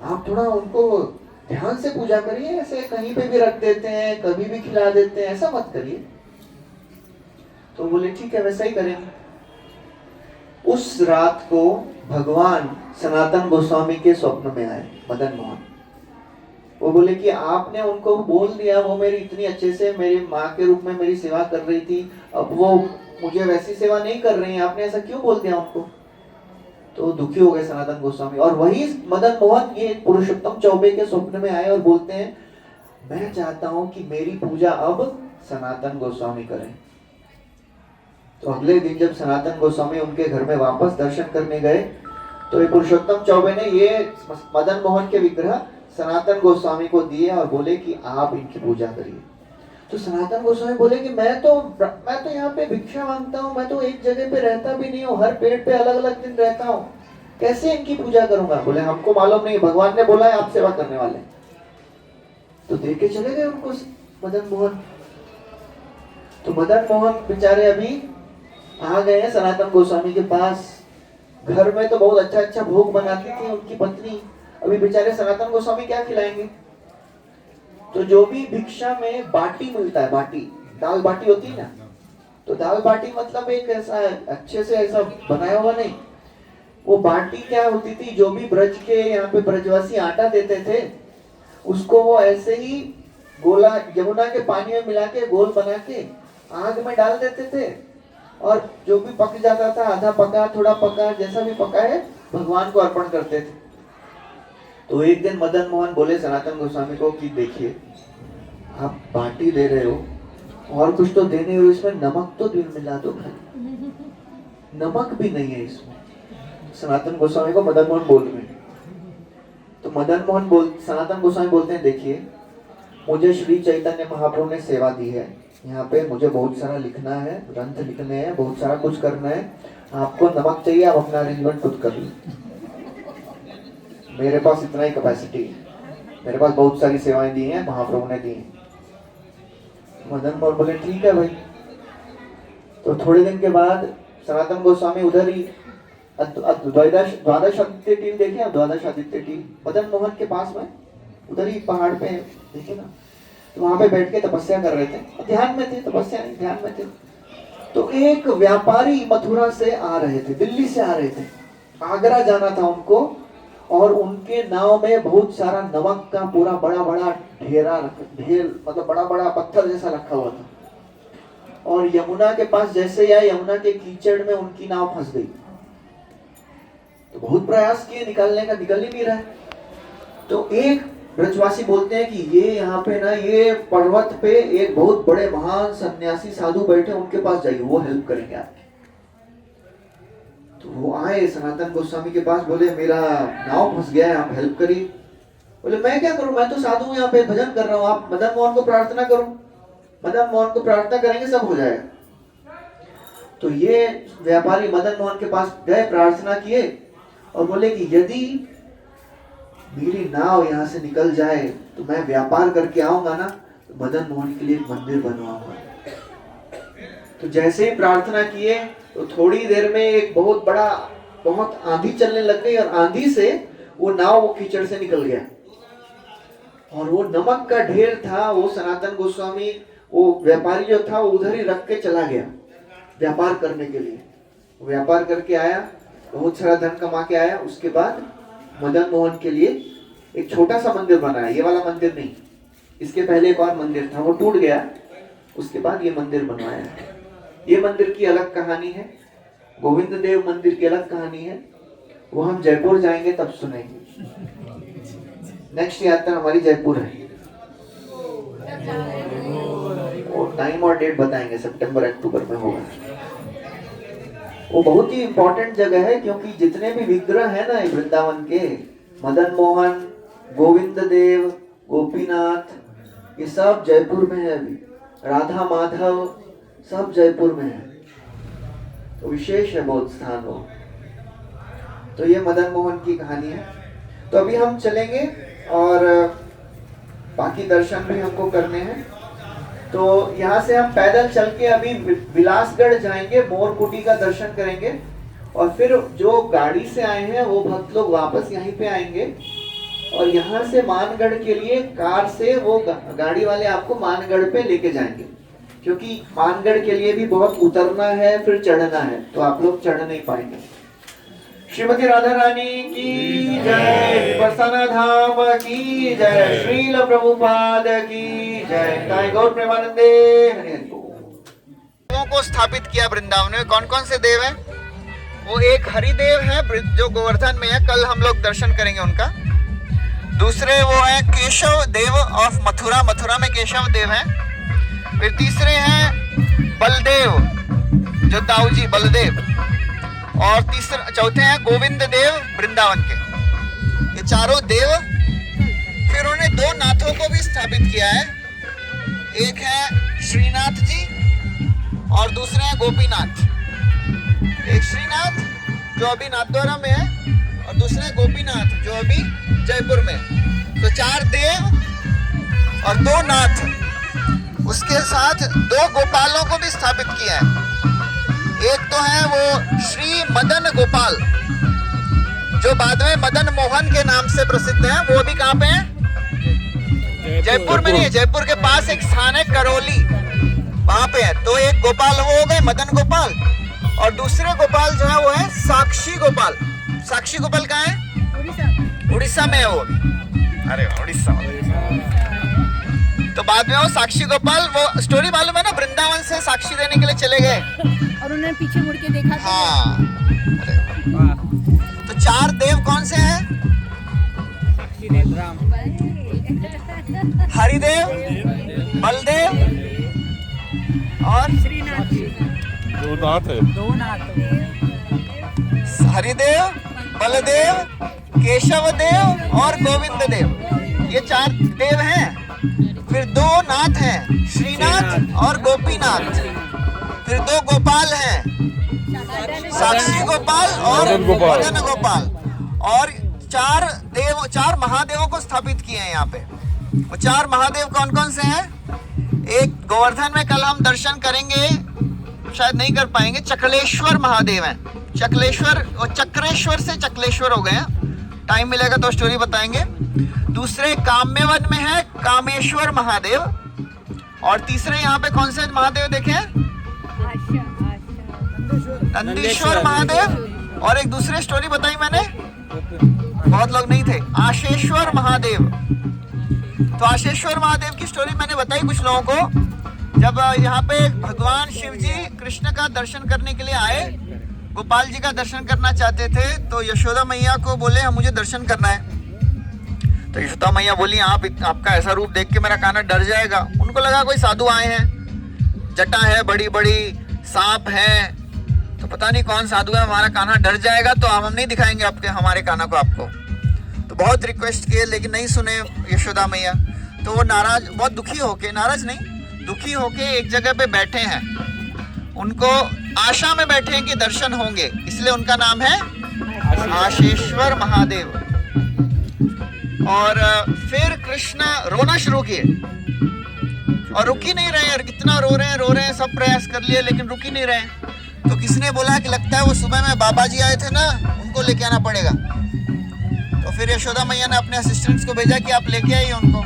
आप थोड़ा उनको ध्यान से पूजा करिए, ऐसे कहीं पे भी रख देते हैं, कभी भी खिला देते हैं, ऐसा मत करिए। तो बोले ठीक है, वैसा ही करेंगे। उस रात को भगवान सनातन गोस्वामी के स्वप्न में आए, मदन मोहन। वो बोले कि आपने उनको बोल दिया, वो मेरी इतनी अच्छे से मेरी माँ के रूप में मेरी सेवा कर रही थी, अब वो मुझे वैसी सेवा नहीं कर रही है, आपने ऐसा क्यों बोल दिया उनको? तो दुखी हो गए सनातन गोस्वामी। और वही मदन मोहन ये पुरुषोत्तम चौबे के स्वप्न में आए और बोलते हैं, मैं चाहता हूं कि मेरी पूजा अब सनातन गोस्वामी करें। तो अगले दिन जब सनातन गोस्वामी उनके घर में वापस दर्शन करने गए, तो ये पुरुषोत्तम चौबे ने ये मदन मोहन के विग्रह सनातन गोस्वामी को दिए और बोले कि आप इनकी पूजा करिए। तो सनातन गोस्वामी बोले कि मैं तो यहाँ पे भिक्षा मांगता हूँ, मैं तो एक जगह पे रहता भी नहीं हूँ, हर पेड़ पे अलग अलग दिन रहता हूँ, कैसे इनकी पूजा करूंगा? बोले हमको मालूम नहीं, भगवान ने बोला है आप सेवा करने वाले। तो दे के चले गए उनको मदन मोहन। तो मदन मोहन बेचारे अभी आ गए हैं सनातन गोस्वामी के पास। घर में तो बहुत अच्छा अच्छा भोग बनाती थी उनकी पत्नी, अभी बेचारे सनातन गोस्वामी क्या खिलाएंगे? तो जो भी भिक्षा में बाटी मिलता है, बाटी, दाल बाटी होती है ना, तो दाल बाटी मतलब एक ऐसा अच्छे से ऐसा बनाया हुआ नहीं, वो बाटी क्या होती थी, जो भी ब्रज के यहाँ पे ब्रजवासी आटा देते थे, उसको वो ऐसे ही गोला यमुना के पानी में मिला के गोल बना के आग में डाल देते थे और जो भी पक जाता था, आधा पका थोड़ा पका, जैसा भी पका है भगवान को अर्पण करते थे। तो एक दिन मदन मोहन बोले सनातन गोस्वामी को कि देखिए, आप बाटी दे रहे हो और कुछ तो देने हो, इसमें नमक तो दिल मिला दो, नमक भी नहीं है इसमें। सनातन गोस्वामी को मदन मोहन बोल रहे। तो सनातन गोस्वामी बोलते हैं, देखिए मुझे श्री चैतन्य महाप्रभु ने सेवा दी है, यहाँ पे मुझे बहुत सारा लिखना है, ग्रंथ लिखने हैं, बहुत सारा कुछ करना है, आपको नमक चाहिए, आप अपना अरेंजमेंट खुद कर लो, मेरे पास इतना ही कैपेसिटी है, मेरे पास बहुत सारी सेवाएं दी हैं, महाप्रभु ने दी हैं। मदन मोहन बोले ठीक है भाई। तो थोड़े दिन के बाद सनातन गोस्वामी उधर ही द्वादश आदित्य टीम देखे आप, द्वादश आदित्य टीम मदन मोहन के पास में उधर ही पहाड़ पे देखे ना, तो वहां पे बैठ के तपस्या कर रहे थे, ध्यान में थे, तपस्या नहीं ध्यान में थे। तो एक व्यापारी मथुरा से आ रहे थे, दिल्ली से आ रहे थे, आगरा जाना था उनको, और उनके नाव में बहुत सारा नमक का पूरा बड़ा बड़ा ढेर मतलब बड़ा बड़ा पत्थर जैसा रखा हुआ था। और यमुना के पास जैसे ही आए, यमुना के कीचड़ में उनकी नाव फंस गई। तो बहुत प्रयास किए निकालने का, निकल ही नहीं रहा है। तो एक ब्रजवासी बोलते हैं कि ये यहाँ पे ना, ये पर्वत पे एक बहुत बड़े महान सन्यासी साधु बैठे, उनके पास जाइए, वो हेल्प करेंगे आपकी। तो वो आए सनातन गोस्वामी के पास, बोले मेरा नाव फंस गया है, आप हेल्प करिए। बोले मैं क्या करूं, मैं तो साधु हूं, यहाँ पे भजन कर रहा हूं, आप मदन मोहन को प्रार्थना करो, मदन मोहन को प्रार्थना करेंगे सब हो जाएगा। तो ये व्यापारी मदन मोहन के पास गए, प्रार्थना किए और बोले कि यदि मेरी नाव यहाँ से निकल जाए तो मैं व्यापार करके आऊंगा ना, तो मदन मोहन के लिए एक मंदिर बनवाऊंगा। तो जैसे ही प्रार्थना किए तो थोड़ी देर में एक बहुत आंधी चलने लग गई, और आंधी से वो नाव वो कीचड़ से निकल गया। और वो नमक का ढेर था, वो सनातन गोस्वामी, वो व्यापारी जो था, वो उधर ही रख के चला गया व्यापार करने के लिए। व्यापार करके आया, बहुत सारा धन कमा के आया। उसके बाद मदन मोहन के लिए एक छोटा सा मंदिर बनाया, ये वाला मंदिर नहीं, इसके पहले एक और मंदिर था, वो टूट गया, उसके बाद ये मंदिर बनवाया। ये मंदिर की अलग कहानी है, गोविंद देव मंदिर की अलग कहानी है, वो हम जयपुर जाएंगे तब सुनेंगे। नेक्स्ट यात्रा हमारी जयपुर है, और टाइम और डेट बताएंगे, सितंबर अक्टूबर में होगा। वो बहुत ही इंपॉर्टेंट जगह है, क्योंकि जितने भी विग्रह है ना वृंदावन के, मदन मोहन, गोविंद देव, गोपीनाथ, ये सब जयपुर में है अभी, राधा माधव सब जयपुर में है। तो विशेष है बहुत स्थान वो। तो ये मदन मोहन की कहानी है। तो अभी हम चलेंगे और बाकी दर्शन भी हमको करने हैं। तो यहाँ से हम पैदल चल के अभी विलासगढ़ जाएंगे, मोरकुटी का दर्शन करेंगे, और फिर जो गाड़ी से आए हैं वो भक्त लोग वापस यहीं पे आएंगे, और यहाँ से मानगढ़ के लिए कार से वो गाड़ी वाले आपको मानगढ़ पे लेके जाएंगे, क्योंकि मानगढ़ के लिए भी बहुत उतरना है, फिर चढ़ना है, तो आप लोग चढ़ नहीं पाएंगे। श्रीमती राधा रानी की जय, बरसाना धाम की जय, श्रील प्रभुपाद की जय, ताई गौर प्रेमानंदे हरि हरि बोल। देवों को स्थापित किया वृंदावन में। कौन कौन से देव हैं? वो एक हरिदेव है जो गोवर्धन में है, कल हम लोग दर्शन करेंगे उनका। दूसरे वो है केशव देव ऑफ मथुरा, मथुरा में केशव देव है। फिर तीसरे हैं बलदेव जो दाऊजी बलदेव, और चौथे हैं गोविंद देव वृंदावन के। ये चारों देव। फिर उन्होंने दो नाथों को भी स्थापित किया है, एक है श्रीनाथ जी और दूसरे हैं गोपीनाथ। एक श्रीनाथ जो अभी नाथद्वारा में है, और दूसरे गोपीनाथ जो अभी जयपुर में। तो चार देव और दो नाथ, उसके साथ दो गोपालों को भी स्थापित किया है। एक तो है वो श्री मदन गोपाल, जो बाद में मदन मोहन के नाम से प्रसिद्ध है। वो भी कहाँ पे है? जयपुर में नहीं है, जयपुर के पास एक स्थान है करौली, वहां पे है। तो एक गोपाल वो हो गए मदन गोपाल, और दूसरे गोपाल जो है वो है साक्षी गोपाल। साक्षी गोपाल कहाँ है? उड़ीसा में है वो। अरे उड़ीसा। तो बाद में वो साक्षी गोपाल, वो स्टोरी मालूम है ना, वृंदावन से साक्षी देने के लिए चले गए। और उन्होंने पीछे मुड़ के देखा तो हाँ, तो 4 देव कौन से हैं? हरिदेव, बलदेव और श्रीनाथ जी। दो दांत है। दो नाथ हरिदेव, बलदेव, केशव देव और गोविंद देव, ये 4 देव हैं। फिर 2 नाथ हैं, श्रीनाथ और गोपीनाथ। फिर 2 गोपाल हैं, साक्षी गोपाल और मदन गोपाल। मदन गोपाल। और 4 महादेवों को स्थापित किए हैं यहाँ पे। वो 4 महादेव कौन कौन से हैं? एक गोवर्धन में कल हम दर्शन करेंगे, शायद नहीं कर पाएंगे, चकलेश्वर महादेव हैं। चकलेश्वर और चक्रेश्वर से चकलेश्वर हो गए हैं। टाइम मिलेगा तो स्टोरी बताएंगे। दूसरे काम्यवन में है कामेश्वर महादेव। और तीसरे यहाँ पे कौन से महादेव देखे हैं? नंदीश्वर महादेव। और एक दूसरे स्टोरी बताई मैंने, बहुत लोग नहीं थे, आशेश्वर महादेव। तो आशेश्वर महादेव की स्टोरी मैंने बताई कुछ लोगों को। जब यहाँ पे भगवान शिव जी कृष्ण का दर्शन करने के लिए आए, गोपाल जी का दर्शन करना चाहते थे, तो यशोदा मैया को बोले हम मुझे दर्शन करना है। तो यशोदा मैया बोली आपका ऐसा रूप देख के मेरा कान्हा डर जाएगा। उनको लगा कोई साधु आए हैं, जटा है बड़ी बड़ी, सांप है, तो पता नहीं कौन साधु है, हमारा कान्हा डर जाएगा, तो हम नहीं दिखाएंगे आपके हमारे कान्हा को आपको। तो बहुत रिक्वेस्ट किए लेकिन नहीं सुने यशोदा मैया। तो वो नाराज, बहुत दुखी होके, नाराज नहीं, दुखी होके एक जगह पे बैठे हैं। उनको आशा में बैठे हैं कि दर्शन होंगे, इसलिए उनका नाम है आशेश्वर महादेव। और फिर कृष्ण रोना शुरू किए और रुक ही नहीं रहे यार, कितना रो रहे हैं, सब प्रयास कर लिए लेकिन रुक ही नहीं रहे। तो किसने बोला कि लगता है वो सुबह में बाबा जी आए थे ना, उनको लेके आना पड़ेगा। तो फिर यशोदा मैया ने अपने असिस्टेंट्स को भेजा कि आप लेके आइए उनको।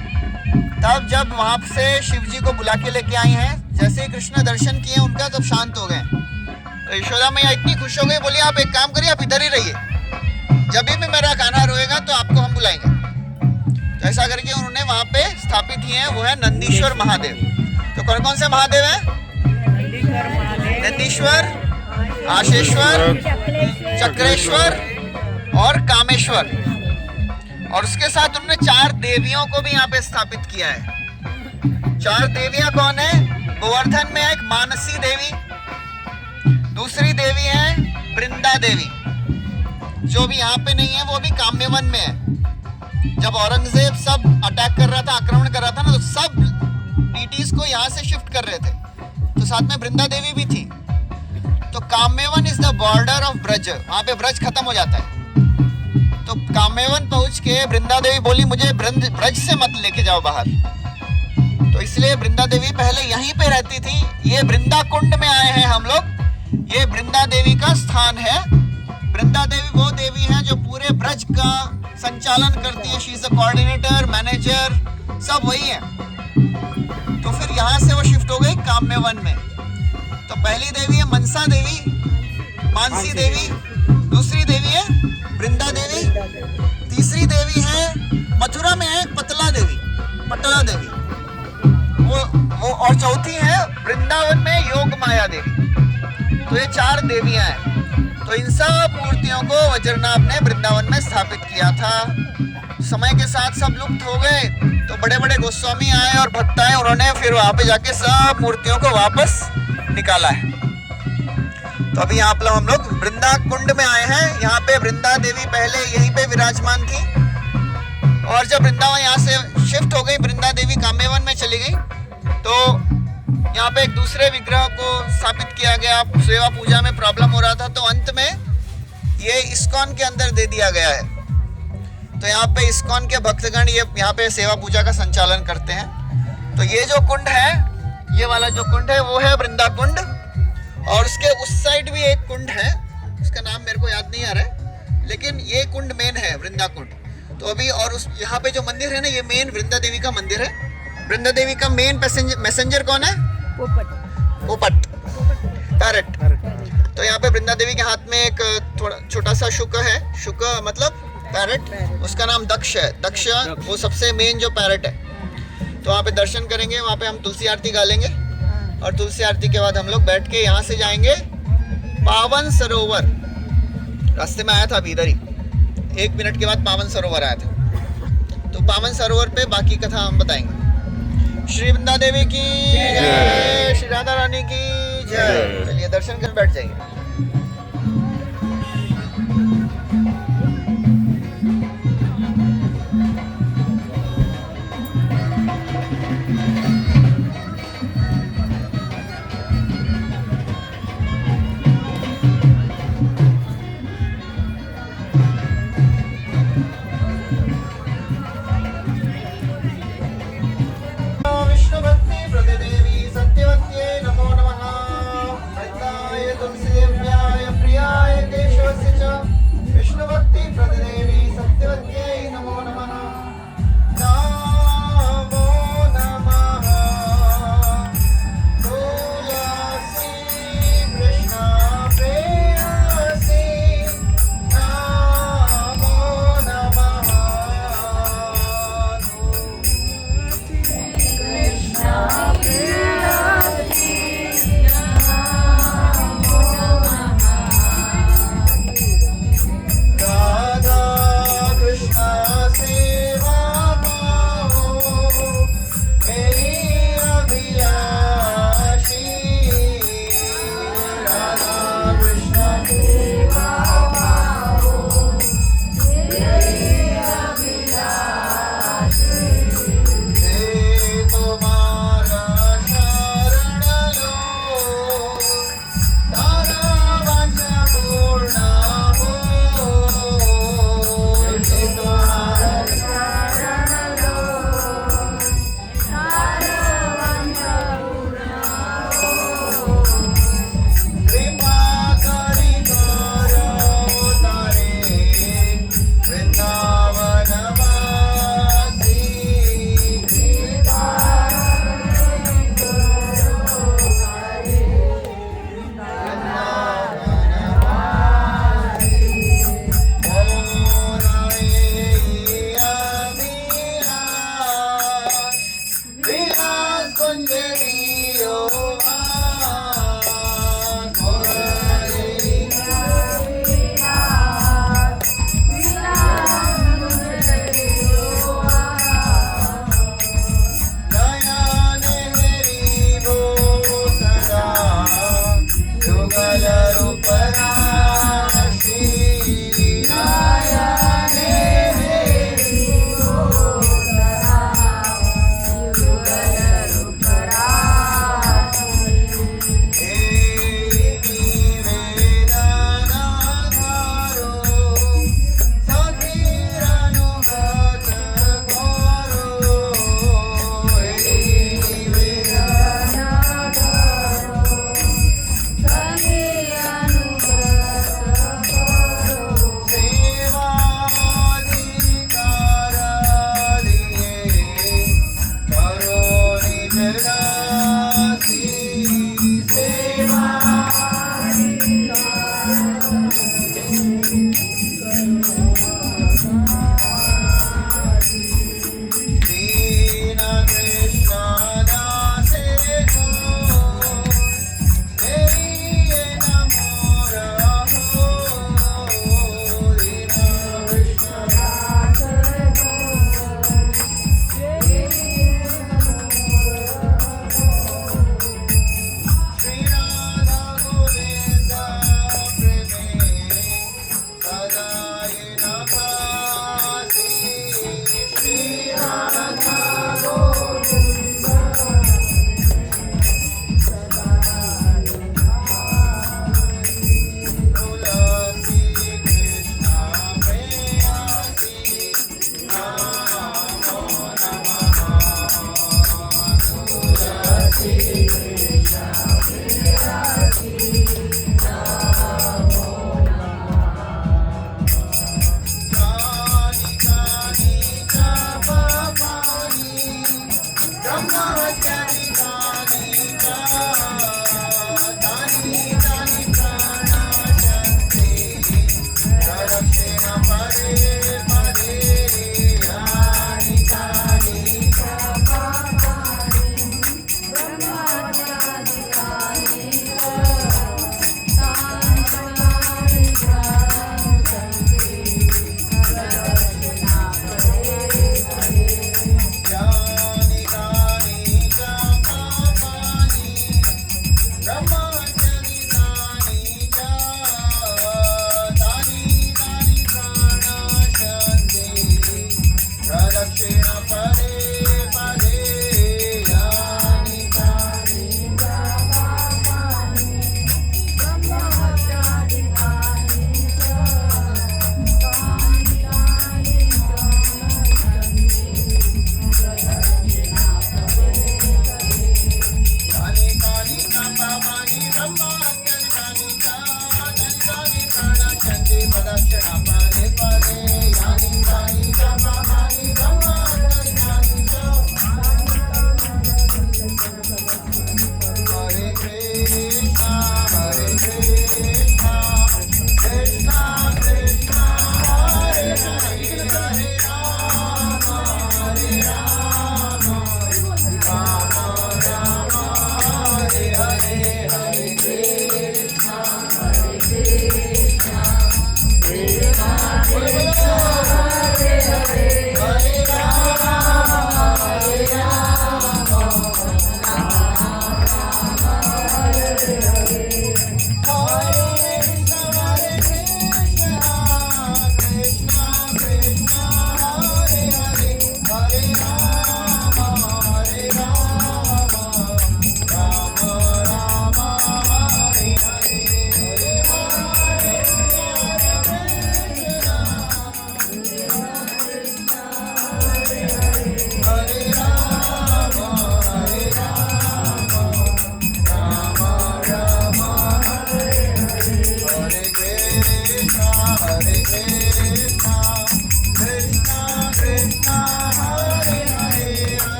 तब जब वहां से शिव जी को बुला के लेके आई हैं, जैसे ही कृष्ण दर्शन किए उनका, तब शांत हो गए। तो यशोदा मैया इतनी खुश हो गई, बोली आप एक काम करिए, आप इधर ही रहिए, जब भी मेरा कान्हा रोएगा तो आपको हम बुलाएंगे। तो ऐसा करके उन्होंने वहां पे स्थापित किए हैं, वो है नंदीश्वर महादेव। तो कौन कौन से महादेव हैं? नंदीश्वर, आशेश्वर, चक्रेश्वर और कामेश्वर। और उसके साथ उन्होंने 4 देवियों को भी यहाँ पे स्थापित किया है। 4 देवियां कौन है? गोवर्धन में एक मानसी देवी, दूसरी देवी है वृंदा देवी, जो भी यहाँ पे नहीं है, वो भी काम्यवन में है। जब औरंगजेब सब अटैक कर रहा था, आक्रमण कर रहा था ना, तो सब डीटीज को यहाँ से शिफ्ट कर रहे थे, तो साथ में वृंदा देवी भी थी। तो Kamyavan is the border of Braj, वहाँ पे ब्रज खत्म हो जाता है। तो काम्यवन पहुंच के वृंदा देवी बोली मुझे ब्रज से मत लेके जाओ बाहर। तो इसलिए वृंदा देवी पहले यहीं पे रहती थी। ये वृंदा कुंड में आए हैं हम लोग, ये वृंदा देवी का स्थान है। वृंदा देवी वो देवी है जो पूरे ब्रज का संचालन करती है। She is the coordinator, manager, सब वही है। तो फिर यहाँ से वो शिफ्ट हो गई काम्यवन में। तो पहली देवी है मनसा देवी, मानसी देवी, दूसरी देवी है वृंदा देवी, तीसरी देवी है मथुरा में है पतला देवी, पटला देवी, वो और चौथी है वृंदावन में योग माया देवी। तो ये 4 देवियां हैं। तो इन सब मूर्तियों को वज्रनाभ ने वृंदावन में स्थापित किया था। समय के साथ सब लुप्त हो गए, तो बड़े बड़े गोस्वामी आए और भक्त आए, उन्होंने फिर वहां पे जाके सब मूर्तियों को वापस निकाला है। तो अभी यहाँ पे हम लोग वृंदा कुंड में आए हैं। यहाँ पे वृंदा देवी पहले यहीं पे विराजमान थी, और जब वृंदावन यहाँ से शिफ्ट हो गई, वृंदा देवी काम्यवन में चली गई, तो यहाँ पे एक दूसरे विग्रह को स्थापित किया गया। सेवा पूजा में प्रॉब्लम हो रहा था, तो अंत में ये इस्कॉन के अंदर दे दिया गया है। तो यहाँ पे इस्कॉन के भक्तगण ये यहाँ पे सेवा पूजा का संचालन करते हैं। तो ये जो कुंड है, ये वाला जो कुंड है वो है वृंदा कुंड, और उसके उस साइड भी एक कुंड है, उसका नाम मेरे को याद नहीं आ रहा है, लेकिन ये कुंड मेन है वृंदा कुंड। तो अभी और उस यहाँ पे जो मंदिर है ना, ये मेन वृंदा देवी का मंदिर है। वृंदा देवी का मेन मैसेंजर कौन है? पोपट, पैरट। तो यहाँ पे वृंदा देवी के हाथ में एक थोड़ा छोटा सा शुक है, शुक मतलब पैरट, उसका नाम दक्ष है। दक्ष वो सबसे मेन जो पैरट है। तो वहाँ पे दर्शन करेंगे, वहाँ पे हम तुलसी आरती गा लेंगे और तुलसी आरती के बाद हम लोग बैठ के यहाँ से जाएंगे पावन सरोवर। रास्ते में आया था अभी इधर ही, 1 मिनट के बाद पावन सरोवर आया था। तो पावन सरोवर पे बाकी कथा हम बताएंगे। श्री वृंदा देवी की जय, श्री राधा रानी की जय। चलिए दर्शन कर बैठ जाइए। विष्णु भक्ति प्रतिदेवी सत्यवत्ये नमो नमः। वृंदाय तुलसी देव्याय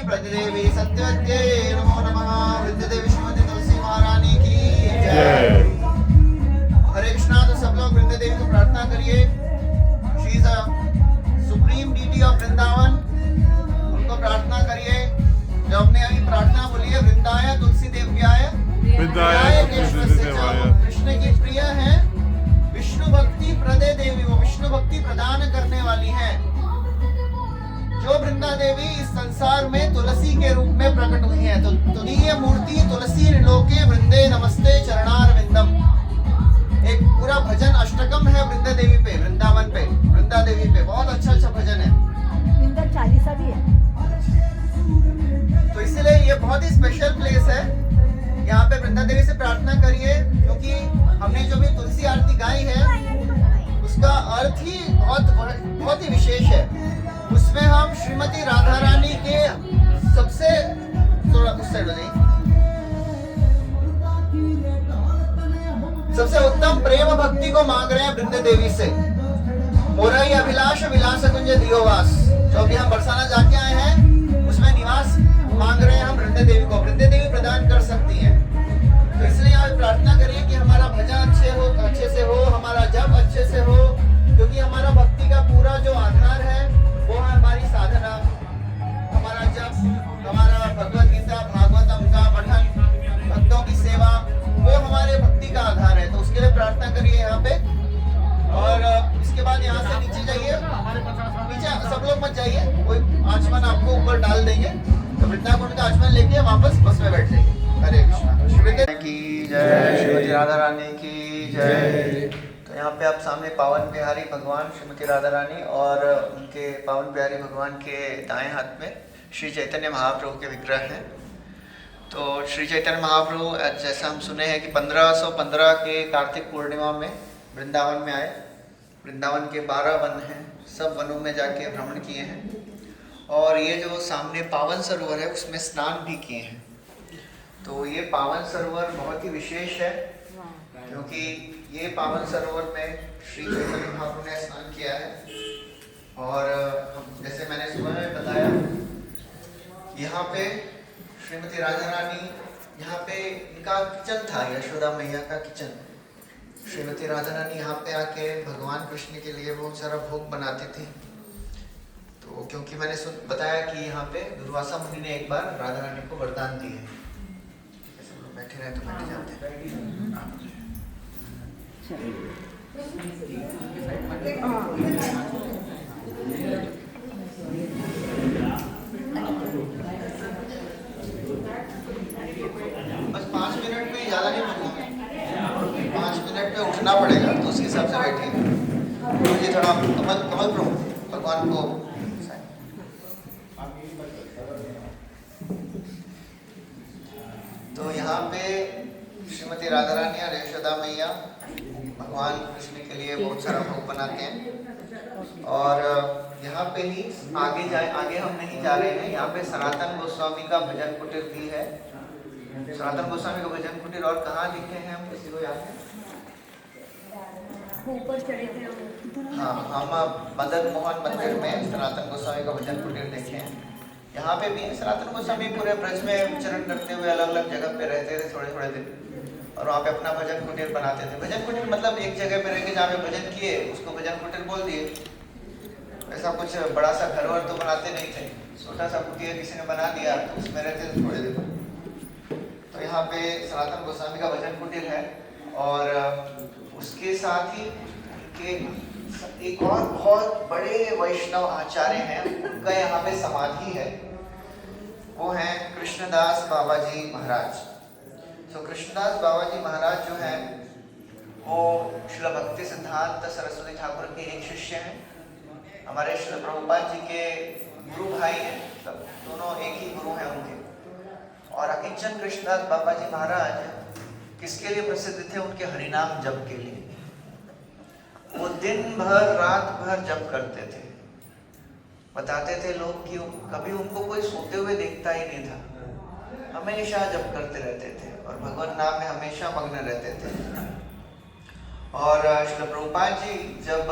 प्रतिदेवी सत्यवत्यै नमो नमः। वृंददेवी श्रीमती तुलसी महारानी की जय। हरे कृष्णा। तो सब लोग वृंददेवी को प्रार्थना करिए। She is a supreme deity of Vrindavan. उनको प्रार्थना करिए। जो हमने अभी प्रार्थना बोली है, वृंदाय तुलसी देव्याय वृंदाय तुलसी देवाय। कृष्ण की प्रिय है, विष्णु भक्ति प्रदे देवी, वो विष्णु भक्ति प्रदान करने वाली है। जो वृंदा देवी इस संसार में तुलसी के रूप में प्रकट हुई है। तो तुरीय मूर्ति तुलसी लोके वृंदे नमस्ते चरणार विंदम। एक पूरा भजन अष्टकम है वृंदा देवी पे, वृंदावन पे, वृंदा देवी पे। बहुत अच्छा अच्छा भजन है। वृंदा चालीसा भी है। तो इसलिए ये बहुत ही स्पेशल प्लेस है। यहाँ पे वृंदा देवी से प्रार्थना करिए, क्योंकि हमने जो भी तुलसी आरती गाई है उसका अर्थ ही बहुत ही विशेष है। उसमें हम श्रीमती राधा रानी के सबसे थोड़ा उस साइड हो जाइए, सबसे उत्तम प्रेम भक्ति को मांग रहे हैं वृंदा देवी से। मोरई अभिलाष विलास कुंज दियोवास, जो भी हम बरसाना जाके आए हैं उसमें निवास मांग रहे हैं हम वृंदा देवी को। वृंदा देवी प्रदान कर सकती हैं। तो इसलिए आप प्रार्थना करिए कि हमारा भजन अच्छे से हो, हमारा जप अच्छे से हो, क्योंकि हमारा भक्ति का पूरा जो आधार है वो है हमारी साधना, हमारा जप, हमारा भगवत गीता भागवतम का पठन, भक्तों की सेवा, वो हमारे भक्ति का आधार है। तो उसके लिए प्रार्थना करिए यहाँ पे। और इसके बाद यहाँ से नीचे जाइए, नीचे सब लोग मत जाइए, कोई आचमन आपको ऊपर डाल देंगे। तो वृंदावन का आचमन लेके वापस बस में बैठ जाइए। हरे कृष्णा। श्रीमती की जय, श्रीमती राधा रानी की जय। तो यहाँ पे आप सामने पावन बिहारी भगवान श्रीमती राधा रानी और उनके पावन बिहारी भगवान के दाएं हाथ में श्री चैतन्य महाप्रभु के विग्रह हैं। तो श्री चैतन्य महाप्रभु जैसा हम सुने हैं कि 1515 के कार्तिक पूर्णिमा में वृंदावन में आए। वृंदावन के 12 वन हैं, सब वनों में जाके भ्रमण किए हैं। और ये जो सामने पावन सरोवर है उसमें स्नान भी किए हैं। तो ये पावन सरोवर बहुत ही विशेष है, क्योंकि ये पावन सरोवर में श्री चैतन्य महाप्रभु ने स्नान किया है। और जैसे मैंने सुबह में बताया, यहाँ पे श्रीमती राधा रानी यहाँ पे इनका किचन था, यशोदा मैया का किचन। श्रीमती राधा रानी यहाँ पे आके भगवान कृष्ण के लिए बहुत सारा भोग बनाते थे। तो क्योंकि मैंने बताया कि यहाँ पे दुर्वासा मुनि ने एक बार राधा रानी को वरदान दिए। ऐसे लोग बैठे रहे तो बैठे जाते हैं। बस 5 मिनट में, ज़्यादा नहीं बोलना, 5 मिनट में उठना पड़ेगा, तो उस हिसाब से बैठिए। तो ये थोड़ा कमल प्रभु भगवान को तो यहाँ पे श्रीमती राधा रानी और यशोदा मैया भगवान कृष्ण के लिए बहुत सारा भोग बनाते हैं। और यहाँ पे ही आगे हम नहीं जा रहे हैं। यहाँ पे सनातन गोस्वामी का भजन कुटीर भी है। सनातन गोस्वामी का भजन कुटीर और कहाँ दिखे हैं, हम किसी को याद है? ऊपर चढ़े थे हम। हाँ, हम मदन मोहन मंदिर में सनातन गोस्वामी का भजन कुटीर देखे हैं। यहाँ पे भी सनातन गोस्वामी पूरे ब्रज में विचरण करते हुए अलग अलग जगह पे रहते थे थोड़े थोड़े दिन, और वहाँ पे अपना भजन कुटीर बनाते थे। भजन कुटीर मतलब एक जगह पे रह के जहाँ पे भजन किए उसको भजन कुटीर बोल दिए। ऐसा कुछ बड़ा सा घर वर तो बनाते नहीं थे, छोटा सा कुटिया किसी ने बना दिया तो उसमें रहते थे थोड़े दिन। तो यहाँ पे सनातन गोस्वामी का भजन कुटीर है। और उसके साथ ही के एक और बहुत बड़े वैष्णव आचार्य हैं, उनका यहाँ पे समाधि है। वो हैं कृष्णदास बाबा जी महाराज। तो कृष्णदास बाबा जी महाराज जो हैं वो श्रील भक्ति सिद्धांत सरस्वती ठाकुर के एक शिष्य हैं। हमारे श्रील प्रभुपाद जी के गुरु भाई हैं, सब दोनों एक ही गुरु हैं उनके। और अकिंचन कृष्णदास बाबा जी महाराज किसके लिए प्रसिद्ध थे? उनके हरिनाम जप के लिए। वो दिन भर रात भर जप करते थे। बताते थे लोग कि कभी उनको कोई सोते हुए देखता ही नहीं था, हमेशा जप करते रहते थे और भगवान नाम में हमेशा मग्न रहते थे। और श्री प्रभुपाद जी जब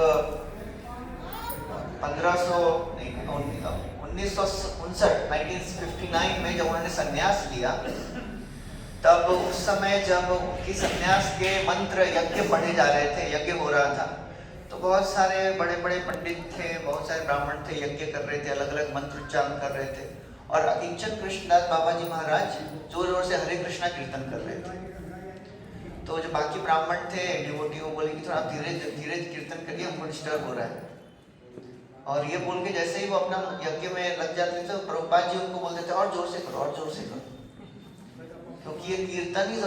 1959 में जब उन्होंने संन्यास लिया, तब उस समय जब उनकी संन्यास के मंत्र यज्ञ पढ़े जा रहे थे, यज्ञ हो रहा था, तो बहुत सारे बड़े बड़े पंडित थे, बहुत सारे ब्राह्मण थे, यज्ञ कर रहे थे, अलग अलग मंत्र उच्चारण कर रहे थे। और अकिंचन कृष्णदास बाबा जी महाराज जोर जोर से हरे कृष्णा कीर्तन कर रहे थे। तो जो बाकी ब्राह्मण थे डिवोटी, वो बोले कि थोड़ा धीरे धीरे कीर्तन करिए, हमको डिस्टर्ब हो रहा है। और ये बोल के जैसे ही वो अपना यज्ञ में लग जाते थे, प्रभुपाद जी उनको बोलते थे और जोर से करो, और जोर से करो, क्योंकि ये कीर्तन ही